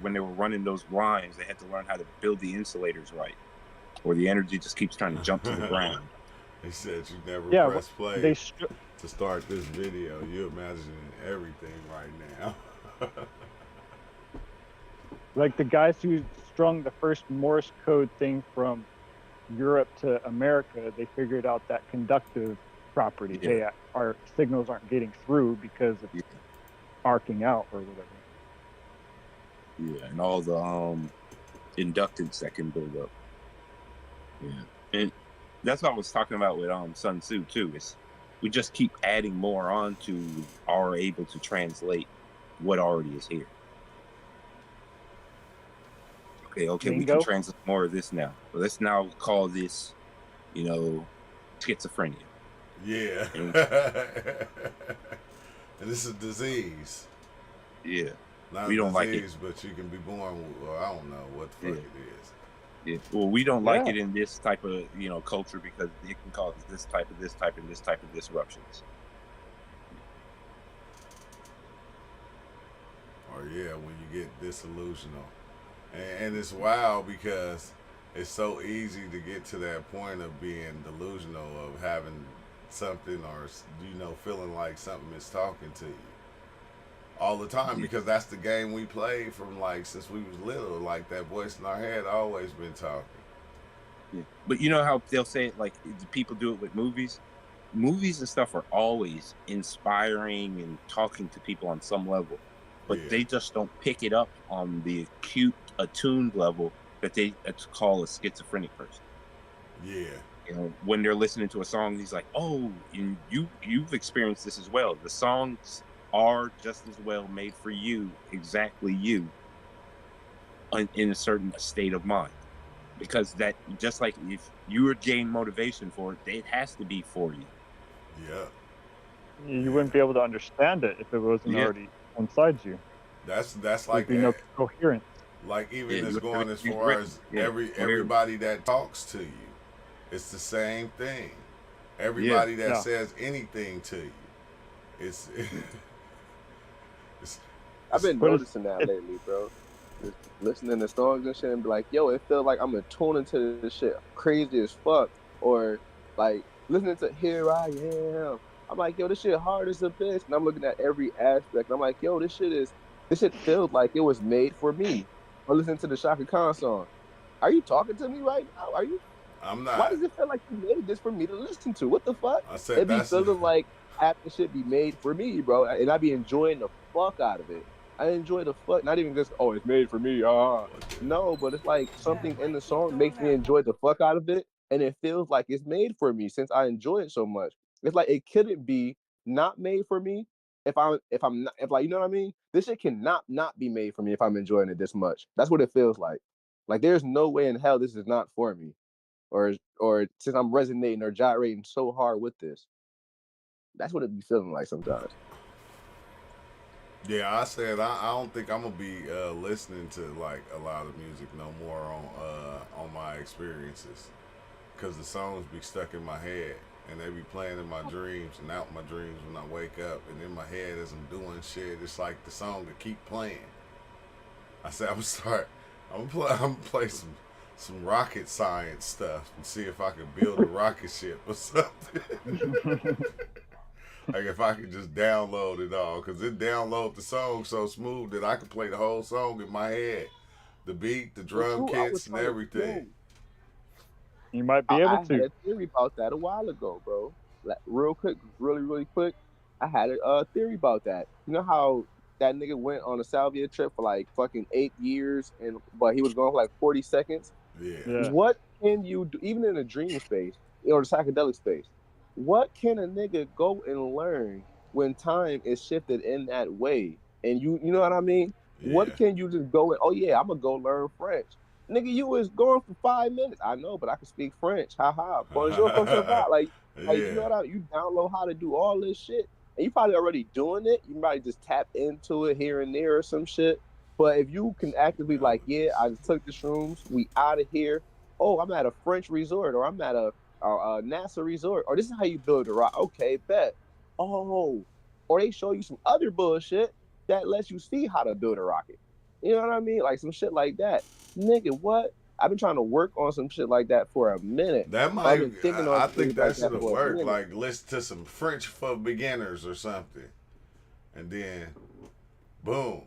when they were running those lines, they had to learn how to build the insulators right, or the energy just keeps trying to jump to the ground. He said you never Yeah, press play they str- to start this video. You imagining everything right now. like the guys who strung the first Morse code thing from Europe to America, they figured out that conductive property. Yeah. Hey, our signals aren't getting through because it's Yeah. arcing out or whatever. Yeah, and all the inductance that can build up. Yeah, and that's what I was talking about with Sun Tzu too. Is we just keep adding more on to are able to translate what already is here. Okay, we Bingo. can translate more of this now. Well, let's now call this, schizophrenia. Yeah. And this is a disease. Yeah. Not We a don't like it. disease, but you can be born with, well, I don't know what the fuck Yeah. it is. Yeah. Well, we don't like Yeah. it in this type of culture because it can cause this type of disruptions. Or yeah, when you get disillusional. And it's wild because it's so easy to get to that point of being delusional, of having something or feeling like something is talking to you all the time, because that's the game we played from like since we was little. Like that voice in our head always been talking. Yeah. But you know how they'll say it, like people do it with movies? Movies and stuff are always inspiring and talking to people on some level, but Yeah. they just don't pick it up on the acute, attuned level that they call a schizophrenic person. Yeah. When they're listening to a song, he's like, "Oh, and you've experienced this as well. The songs are just as well made for you, exactly you, in a certain state of mind." Because that, just like if you would gain motivation for it, it has to be for you. Yeah. You wouldn't be able to understand it if it wasn't Yeah. already inside you. That's There'd like be no coherence. like even Yeah, as you going have as to use far written. as Yeah. everybody that talks to you, it's the same thing. Everybody that Yeah. says anything to you, it's I've been But noticing that lately, bro. Just listening to songs and shit and be like, yo, it feels like I'm attuned into this shit crazy as fuck. Or like listening to Here I Am. I'm like, yo, this shit hard as a bitch. And I'm looking at every aspect. And I'm like, yo, this shit feels like it was made for me. Or listening to the Shaka Khan song. Are you talking to me right now? Are you? I'm Why not. does it feel like you made this for me to listen to? What the fuck? I said It be that's feeling like half the shit be made for me, bro. And I be enjoying the fuck out of it. I enjoy the fuck, not even just, oh, it's made for me. No, but it's like something in the song makes me enjoy the fuck out of it. And it feels like it's made for me since I enjoy it so much. It's like it couldn't be not made for me if I'm not, if like, you know what I mean? This shit cannot not be made for me if I'm enjoying it this much. That's what it feels like. Like there's no way in hell this is not for me. Or since I'm resonating or gyrating so hard with this. That's what it be feeling like sometimes. Yeah, I said I don't think I'm gonna be listening to like a lot of music no more on my experiences, because the songs be stuck in my head and they be playing in my dreams and out my dreams when I wake up, and in my head as I'm doing shit, it's like the song to keep playing. I said I'm gonna play some rocket science stuff and see if I can build a rocket ship or something. Like if I could just download it all, because it download the song so smooth that I could play the whole song in my head, the beat, the drum kits, and everything. You might be I able had to. a theory about that a while ago, bro. Like, real quick, really quick. I had a theory about that. You know how that nigga went on a salvia trip for like fucking 8 years, but he was gone for like 40 seconds. Yeah. Yeah. What can you do, even in a dream space or the psychedelic space? what can a nigga go and learn when time is shifted in that way? And you know what I mean? Yeah. What can you just go and, oh yeah, I'm gonna go learn French. Nigga, you was going for 5 minutes. I know, but I can speak French. Ha. Bonjour, comment ça va? Like you know Yeah. what I mean? You download how to do all this shit. And you probably already doing it. You might just tap into it here and there or some shit. But if you can actively like, yeah, I just took the shrooms, we out of here. Oh, I'm at a French resort or I'm at a NASA resort, or this is how you build a rocket. Okay, bet. Oh, or they show you some other bullshit that lets you see how to build a rocket. You know what I mean? Like some shit like that. Nigga, what? I've been trying to work on some shit like that for a minute. That Or I've might, been thinking on I things think like that that should have for a worked. minute. Like, listen to some French for beginners or something. And then, boom.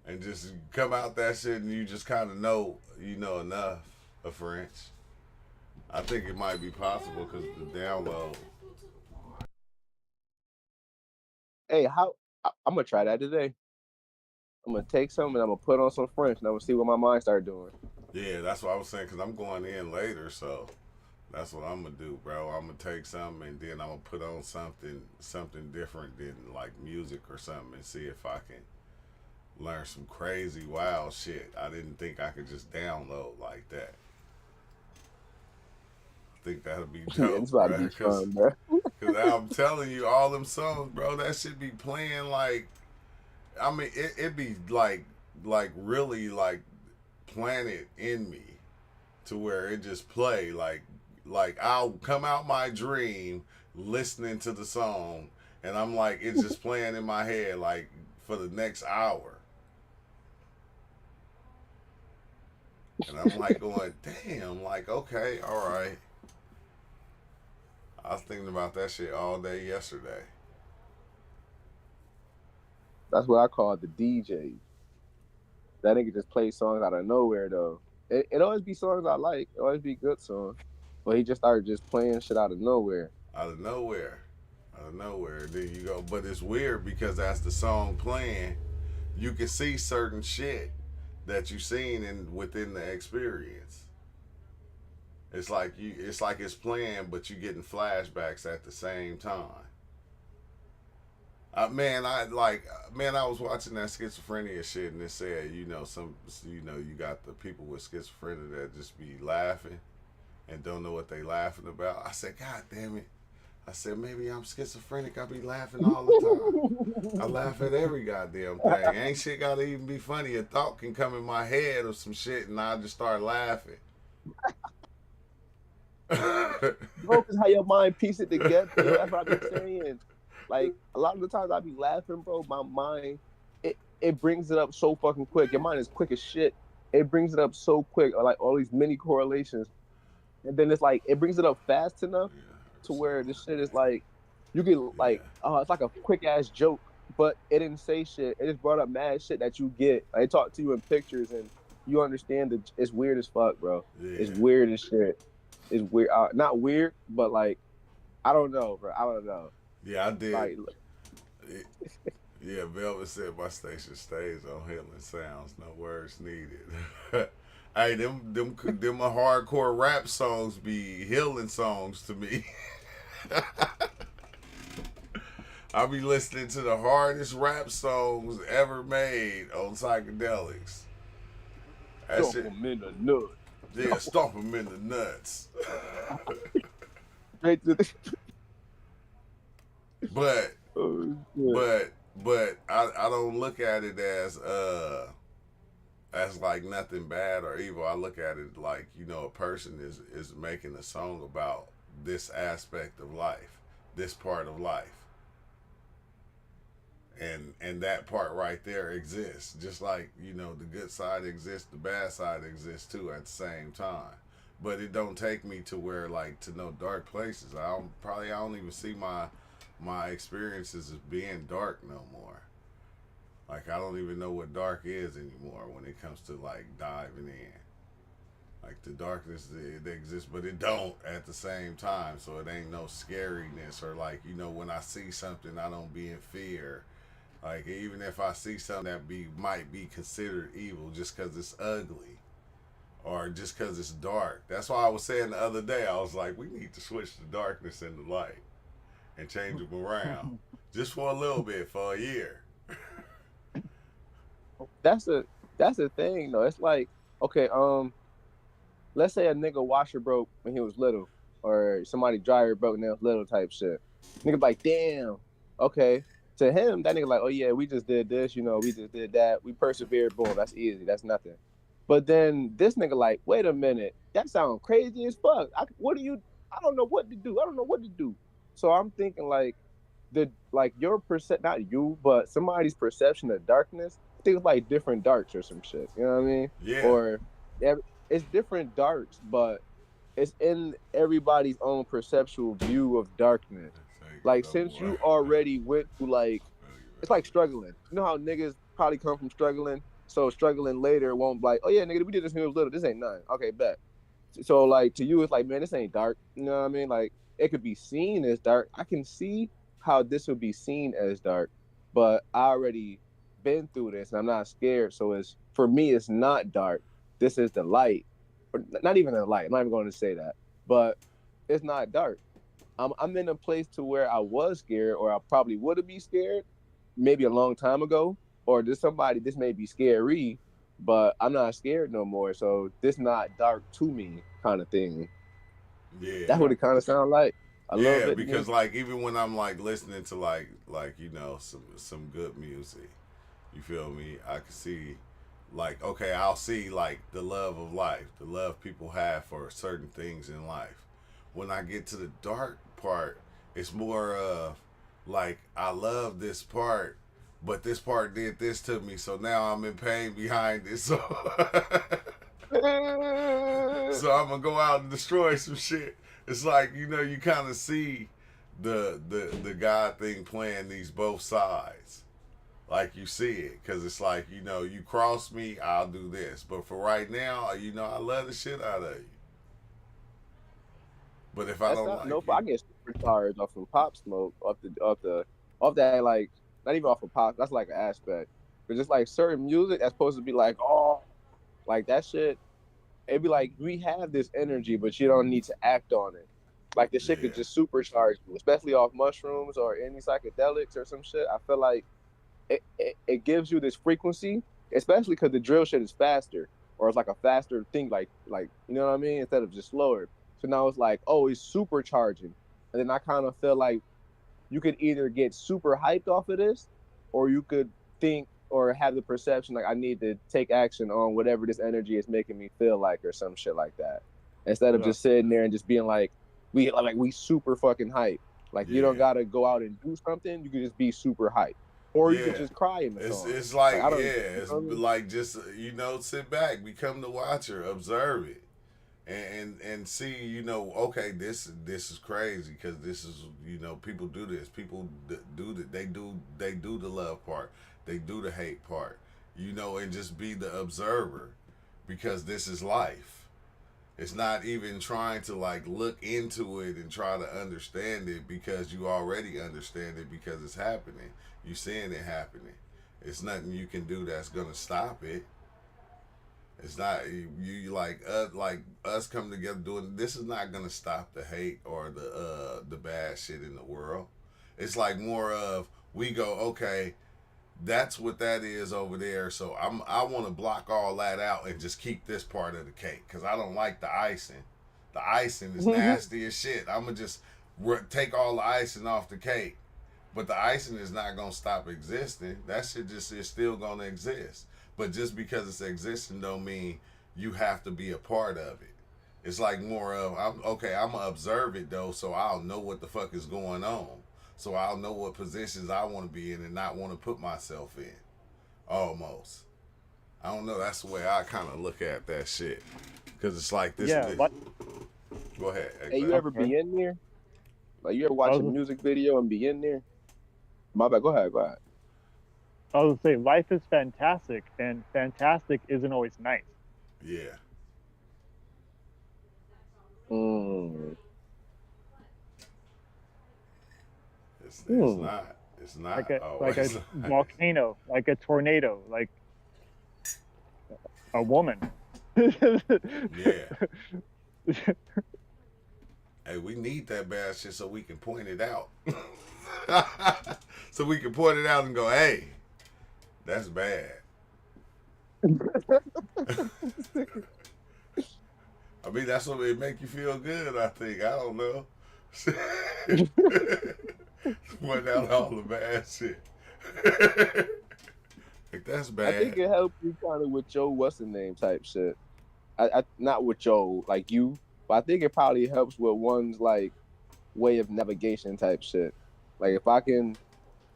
And just come out that shit and you just kind of know, you know enough of French. I think it might be possible because the download. Hey, I'm gonna try that today. I'm gonna take some and I'm gonna put on some French and I'm gonna see what my mind start doing. Yeah, that's what I was saying because I'm going in later, so that's what I'm gonna do, bro. I'm gonna take something and then I'm gonna put on something different than like music or something and see if I can learn some crazy wild shit. I didn't think I could just download like that. I think that'll be Yeah, it's dope, about to bro. be fun, bro. Cause I'm telling you, all them songs, bro, that should be playing like. I mean, it be like really like planted in me to where it just play like I'll come out my dream listening to the song and I'm like it's just playing in my head like for the next hour. And I'm like going, damn, like okay, all right. I was thinking about that shit all day yesterday. That's what I call the DJ. That nigga just plays songs out of nowhere though. It always be songs I like. It always be good songs. But he just started just playing shit out of nowhere. Out of nowhere. Out of nowhere. There you go. But it's weird because as the song playing, you can see certain shit that you seen in within the experience. It's like it's playing, but you getting flashbacks at the same time. Man, I was watching that schizophrenia shit, and it said, you got the people with schizophrenia that just be laughing and don't know what they laughing about. I said, God damn it! I said maybe I'm schizophrenic. I be laughing all the time. I laugh at every goddamn thing. Ain't shit gotta even be funny. A thought can come in my head or some shit, and I just start laughing. Bro, cause how your mind piece it together. That's what I be saying. Like a lot of the times I be laughing, bro. My mind, it brings it up so fucking quick. Your mind is quick as shit. It brings it up so quick, like all these mini correlations, and then it's like it brings it up fast enough to where this shit is like you get like, Yeah. oh, it's like a quick ass joke, but it didn't say shit. It just brought up mad shit that you get. Like, they talk to you in pictures and you understand that it's weird as fuck, bro. It's Yeah. weird as shit. It's weird, not weird, but like I don't know, bro. I don't know. Yeah, I did. Like It, yeah, Velvet said my station stays on healing sounds, no words needed. Hey, them hardcore rap songs be healing songs to me. I be listening to the hardest rap songs ever made on psychedelics. That stomp shit, them in the nut. yeah, stomp them in the nuts. Straight to the but oh, shit. but I don't look at it as like nothing bad or evil. I look at it like, a person is making a song about this aspect of life, this part of life. And that part right there exists. Just like, the good side exists, the bad side exists too at the same time. But it don't take me to where like to no dark places. I don't even see my experiences as being dark no more. Like I don't even know what dark is anymore when it comes to like diving in. Like the darkness it exists, but it don't at the same time. So it ain't no scariness or like when I see something, I don't be in fear. Like even if I see something that might be considered evil just because it's ugly or just because it's dark. That's why I was saying the other day, I was like, we need to switch the darkness and the light and change them around just for a little bit, for a year. That's the thing though. It's like, okay, let's say a nigga washer broke when he was little, or somebody dryer broke when they was little type shit. Nigga like, damn, okay. To him, that nigga like, oh yeah, we just did this, we just did that. We persevered, boom, that's easy, that's nothing. But then this nigga like, wait a minute, that sounds crazy as fuck. I don't know what to do. So I'm thinking like, your not you, but somebody's perception of darkness, I think it's like different darks or some shit. You know what I mean? Yeah. Or it's different darks, but it's in everybody's own perceptual view of darkness. Like, since you already went through, like, it's like struggling. You know how niggas probably come from struggling? So struggling later won't be like, oh yeah, nigga, we did this when we was little. This ain't nothing. Okay, bet. So, like, to you, it's like, man, this ain't dark. You know what I mean? Like, it could be seen as dark. I can see how this would be seen as dark, but I already been through this and I'm not scared. So for me, it's not dark. This is the light. Or not even the light. I'm not even going to say that. But it's not dark. I'm in a place to where I was scared, or I probably would have been scared maybe a long time ago, or this may be scary, but I'm not scared no more. So this not dark to me kind of thing. Yeah. That's what it kind of sounds like. A little Yeah, bit, because like even when I'm like listening to like some good music, you feel me? I can see like, okay, I'll see like the love of life, the love people have for certain things in life. When I get to the dark part, it's more of like, I love this part, but this part did this to me, so now I'm in pain behind it. So so I'm gonna go out and destroy some shit. It's like, you kind of see the God thing playing these both sides. Like, you see it, because it's like, you cross me, I'll do this. But for right now, I love the shit out of you. But if I don't like no, you, I get super charged off some Pop Smoke, off that, like, not even off of Pop. That's like an aspect, but just like certain music that's supposed to be like, oh, like that shit. It'd be like, we have this energy, but you don't need to act on it. Like, the shit could just supercharge you, especially off mushrooms or any psychedelics or some shit. I feel like it gives you this frequency, especially because the drill shit is faster, or it's like a faster thing, like you know what I mean, instead of just slower. So now it's like, oh, it's supercharging. And then I kind of feel like you could either get super hyped off of this, or you could think or have the perception like, I need to take action on whatever this energy is making me feel like, or some shit like that. Instead of just sitting there and just being like, we super fucking hype. Like, you don't gotta go out and do something. You can just be super hype. Or you could just cry in the song. It's like it's like, just, sit back, become the watcher, observe it. And see, okay, this is crazy, because this is, people do this. People do that. They do the love part. They do the hate part. And just be the observer, because this is life. It's not even trying to like look into it and try to understand it, because you already understand it, because it's happening. You seeing it happening. It's nothing you can do that's gonna stop it. It's not you like us coming together doing this is not gonna stop the hate or the bad shit in the world. It's like more of, we go, okay, that's what that is over there. So I want to block all that out and just keep this part of the cake, because I don't like the icing. The icing is nasty as shit. I'm gonna just take all the icing off the cake, but the icing is not gonna stop existing. That shit just is still gonna exist. But just because it's existing don't mean you have to be a part of it. It's like more of, I'm gonna observe it though, so I'll know what the fuck is going on. So I'll know what positions I want to be in and not want to put myself in. Almost. I don't know. That's the way I kind of look at that shit. Because it's like this. Yeah. Go ahead. Hey, you ever be in there? Like, you ever watch a music video and be in there? My bad. Go ahead. I was gonna say, life is fantastic, and fantastic isn't always nice. Yeah. It's not like a volcano, like a tornado, like a woman. Yeah. Hey, we need that bad shit so we can point it out. So we can point it out and go, hey, that's bad. I mean, that's what it make you feel good, I think. I don't know. Point out all the bad shit. Like, that's I think bad. it helps you kind of with your what's the name type shit. I not with your like you, but I think it probably helps with one's like way of navigation type shit. Like if I can,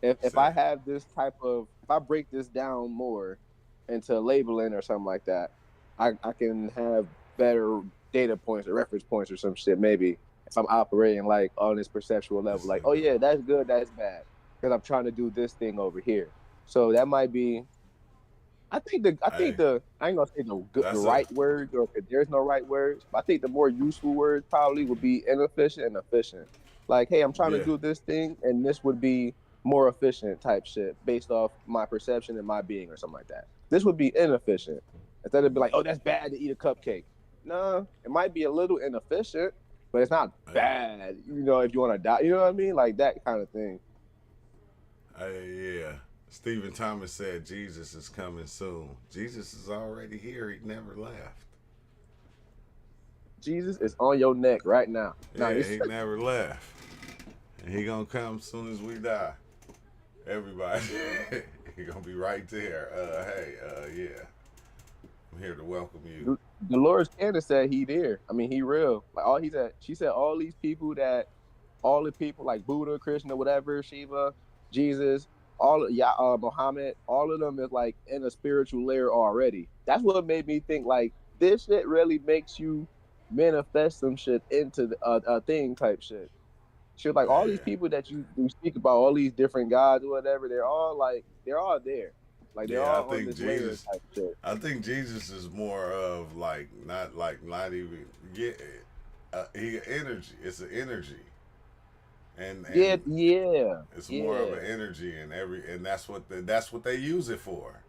if I Say, have this type of, if I break this down more into labeling or something like that, I can have better data points or reference points or some shit. Maybe if I'm operating like on this perceptual level, this like oh nigga. yeah, that's good, that's bad, because I'm trying to do this thing over here. So that might be. I think Hey, the I ain't gonna say the that's a, right words or if there's no right words, but I think the more useful words probably would be inefficient and efficient. Like, hey, I'm trying to yeah. do this thing, and this would be more efficient type shit based off my perception and my being or something like that. This would be inefficient instead of be like, oh, that's bad to eat a cupcake. No, it might be a little inefficient, but it's not Hey, bad. You know, if you want to die, you know what I mean, like that kind of thing. yeah. Stephen Thomas said Jesus is coming soon. Jesus is already here. He never left. Jesus is on your neck right now. Now, Yeah, he never left. And he gonna come as soon as we die. Everybody. He gonna be right there. Yeah. I'm here to welcome you. Dolores Candace said he there. I mean, he real. Like all he said, she said all these people that, all the people like Buddha, Krishna, whatever, Shiva, Jesus, Muhammad, all of them is like in a spiritual layer already. That's what made me think like this shit really makes you manifest some shit into a thing type shit. She was like all these Yeah. people that you speak about, all these different gods or whatever, they're all there. Like they're Yeah, all on this layer type shit. I think Jesus is more of not even yeah, he energy. It's an energy, Yeah, and yeah, it's more of yeah. an energy, and that's what they use it for.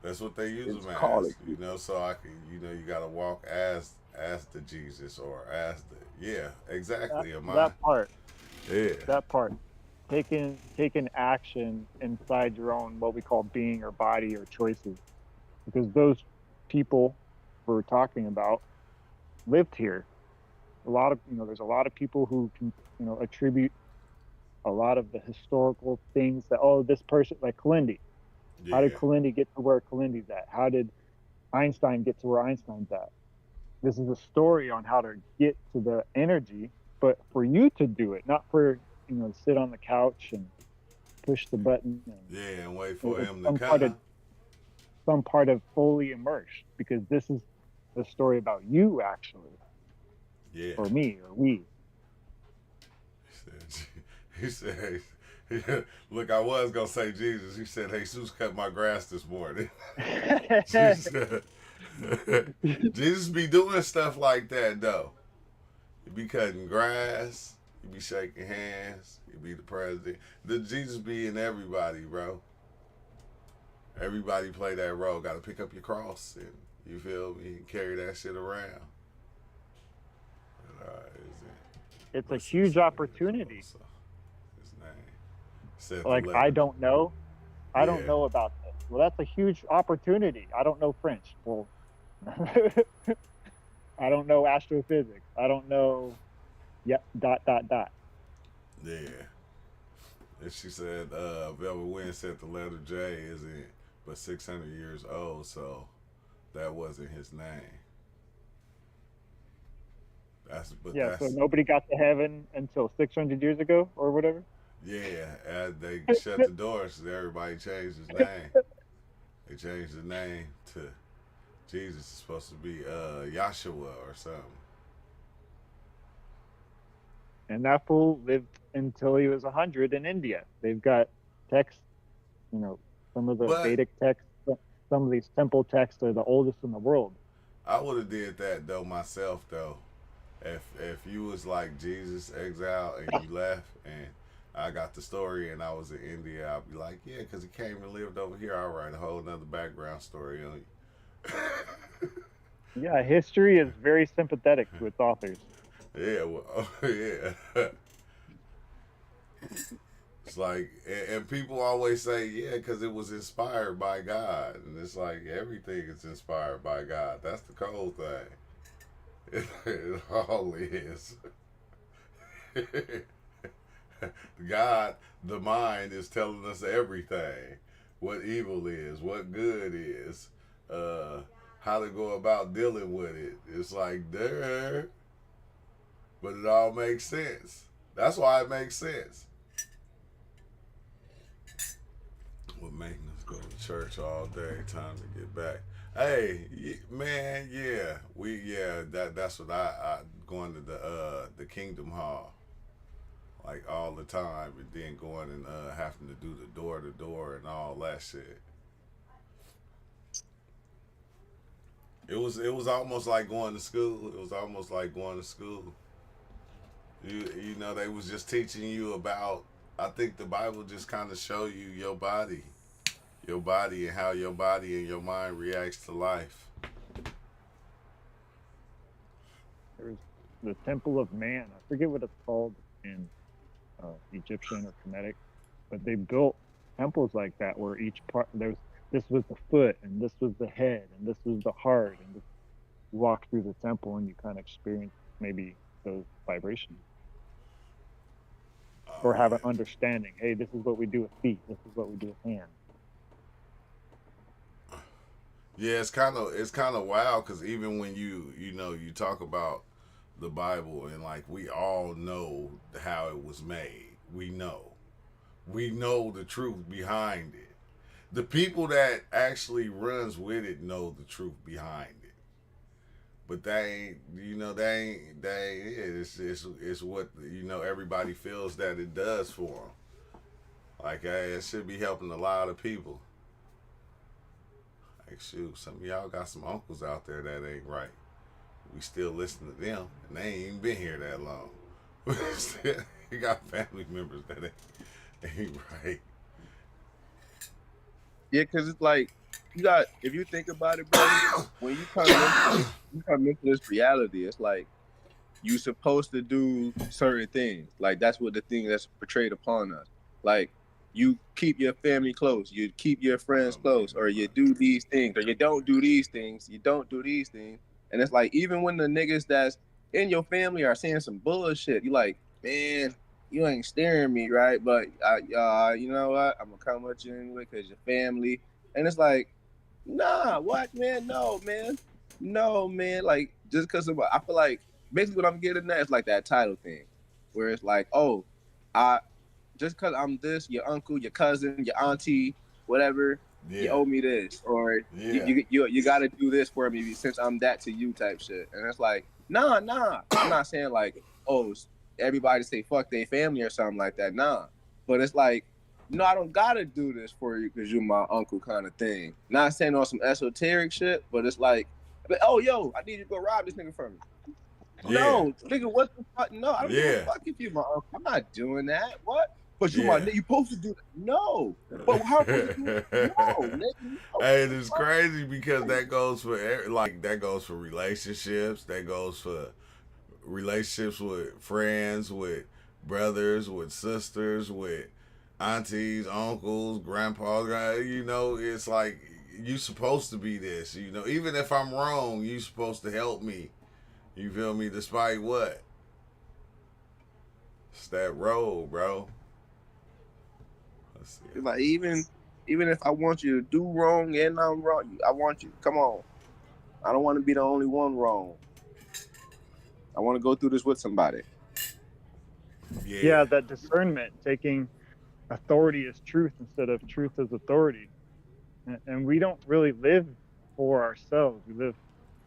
That's what they use It's them called as, it. So I can, you got to walk as the Jesus or as the yeah, that, exactly. Am I? that part, Yeah, that part, taking action inside your own what we call being or body or choices, because those people we're talking about lived here. A lot of there's a lot of people who can attribute a lot of the historical things that this person like Kalindi. How did yeah, Kalindi get to where Kalindi's at? How did Einstein get to where Einstein's at? This is a story on how to get to the energy, but for you to do it, not for to sit on the couch and push the button and yeah, and wait for it's him to come. some part of fully immersed, because this is the story about you actually, Yeah, or me, or we. he said, look, I was gonna say Jesus. He said, Jesus cut my grass this morning. Jesus, Jesus be doing stuff like that though. He be cutting grass. He be shaking hands. He be the president. The Jesus be in everybody, bro. Everybody play that role. Got to pick up your cross and you feel me, carry that shit around. It's a huge opportunity. His name. Said the Like letter. I don't know Yeah. about this. Well, that's a huge opportunity. I don't know French. Well, I don't know astrophysics. I don't know. Yeah. Dot dot dot. Yeah. And she said, Velvet Wind said the letter J isn't but 600 years old, so that wasn't his name. Yeah. So nobody got to heaven until 600 years ago, or whatever. Yeah, they shut the doors, so everybody changed his name. They changed the name to Jesus. It's supposed to be Yahshua or something. And that fool lived until he was 100 in India. They've got texts, some of the But Vedic texts, some of these temple texts are the oldest in the world. I would have did that though myself though. If you was like Jesus exile and you left and I got the story and I was in India, I'd be like, yeah, because he came and lived over here. I'll write a whole nother background story on you. Yeah, history is very sympathetic to its authors. Yeah, well, yeah. It's like, and people always say, yeah, because it was inspired by God, and it's like everything is inspired by God. That's the cold thing. It all is. God, the mind, is telling us everything. What evil is, what good is, uh, how to go about dealing with it. It's like there, but it all makes sense. That's why it makes sense. We're making us go to church all day. Time to get back. Hey, man, yeah, that's what I going to the Kingdom Hall like all the time, and then going and having to do the door to door and all that shit. It was almost like going to school. It was almost like going to school. You know they was just teaching you about. I think the Bible just kind of show you your body and how your body and your mind reacts to life. There's the Temple of Man. I forget what it's called in Egyptian or Kemetic, but they built temples like that where each part this was the foot and this was the head and this was the heart, and this, you walk through the temple and you kind of experience maybe those vibrations or Oh have yeah. an understanding. Hey, this is what we do with feet. This is what we do with hands. Yeah, it's kind of wild because even when you talk about the Bible and like we all know how it was made, we know the truth behind it. The people that actually runs with it know the truth behind it, but they ain't it. It's what everybody feels that it does for them. Like, hey, it should be helping a lot of people. Like, shoot, some of y'all got some uncles out there that ain't right. We still listen to them, and they ain't even been here that long. You got family members that ain't right. Yeah, because it's like you got if you think about it, bro, when you come into this reality, it's like you supposed to do certain things. Like that's what the thing that's portrayed upon us. Like you keep your family close, you keep your friends Oh man, close, or you do these things, or you don't do these things, you don't do these things. And it's like even when the niggas that's in your family are saying some bullshit, you like, man, you ain't staring me, right? But you know what? I'm gonna come with you anyway because your family. And it's like, nah, what, man? No, man. No, man. Like just because I feel like basically what I'm getting at is like that title thing, where it's like, oh, I just because I'm this, your uncle, your cousin, your auntie, whatever, you yeah, owe me this, or you yeah, you you got to do this for me since I'm that to you type shit. And it's like, nah, nah. I'm not saying like, oh, everybody say fuck their family or something like that, nah. But it's like, no, I don't gotta do this for you because you're my uncle kind of thing. Not saying on some esoteric shit, but it's like, oh, yo, I need you to go rob this nigga from me. yeah, No, nigga, what the fuck? No, I don't give a yeah. fuck if you're my uncle. I'm not doing that. What? But you my Yeah. nigga, you supposed to do that. No. But how am I supposed to do it? No, nigga. No, Hey, what the it's fuck? crazy because that goes for that goes for relationships. That goes for relationships with friends, with brothers, with sisters, with aunties, uncles, grandpas. It's like you supposed to be this. Even if I'm wrong, you supposed to help me. You feel me? Despite what? It's that road, bro. Let's see. It's like even if I want you to do wrong and I'm wrong, I want you. Come on. I don't want to be the only one wrong. I want to go through this with somebody. Yeah. Yeah, that discernment, taking authority as truth instead of truth as authority. And we don't really live for ourselves. We live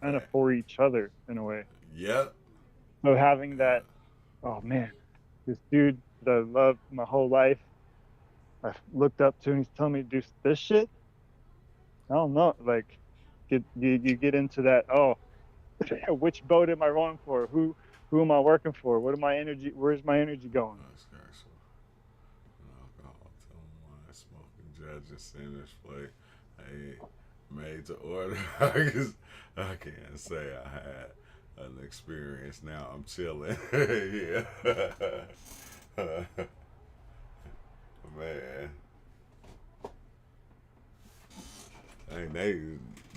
kind of Hey. for each other in a way. Yep. So having Yeah. that, oh man, this dude that I loved my whole life, I looked up to and he's telling me to do this shit. I don't know. Like, you get into that. Oh, which boat am I rowing for? Who am I working for? What am my energy? Where's my energy going? That's actually alcohol, tell them why smoking judges sinners play. Hey, Made to order. I can't say I had an experience. Now I'm chilling. Yeah. Man. Hey, they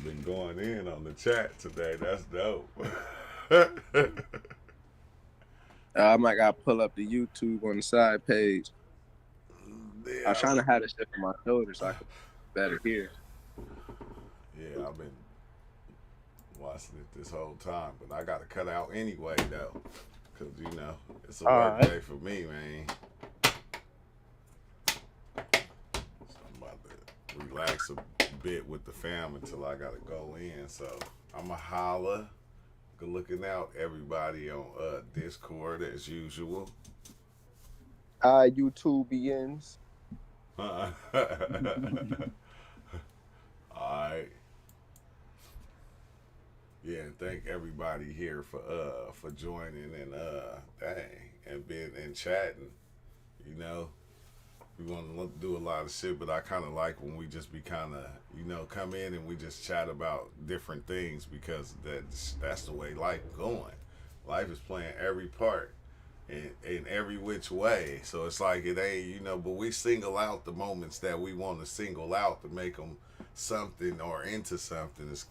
been going in on the chat today. That's dope. I might gotta pull up the YouTube on the side page. I was trying to have this shit on my shoulder so I could better hear. Yeah, I've been watching it this whole time, but I gotta cut out anyway though, cause you know it's a work day for me, man. So I'm about to relax a bit with the fam until I gotta go in. So I'ma holla. Good looking out, everybody on Discord as usual. YouTube begins. All right. Yeah, and thank everybody here for joining and and being and chatting. You know, we want to do a lot of shit, but I kind of like when we just be kind of come in and we just chat about different things because that's the way life going. Life is playing every part in every which way. So it's like it ain't but we single out the moments that we want to single out to make them something or into something. It's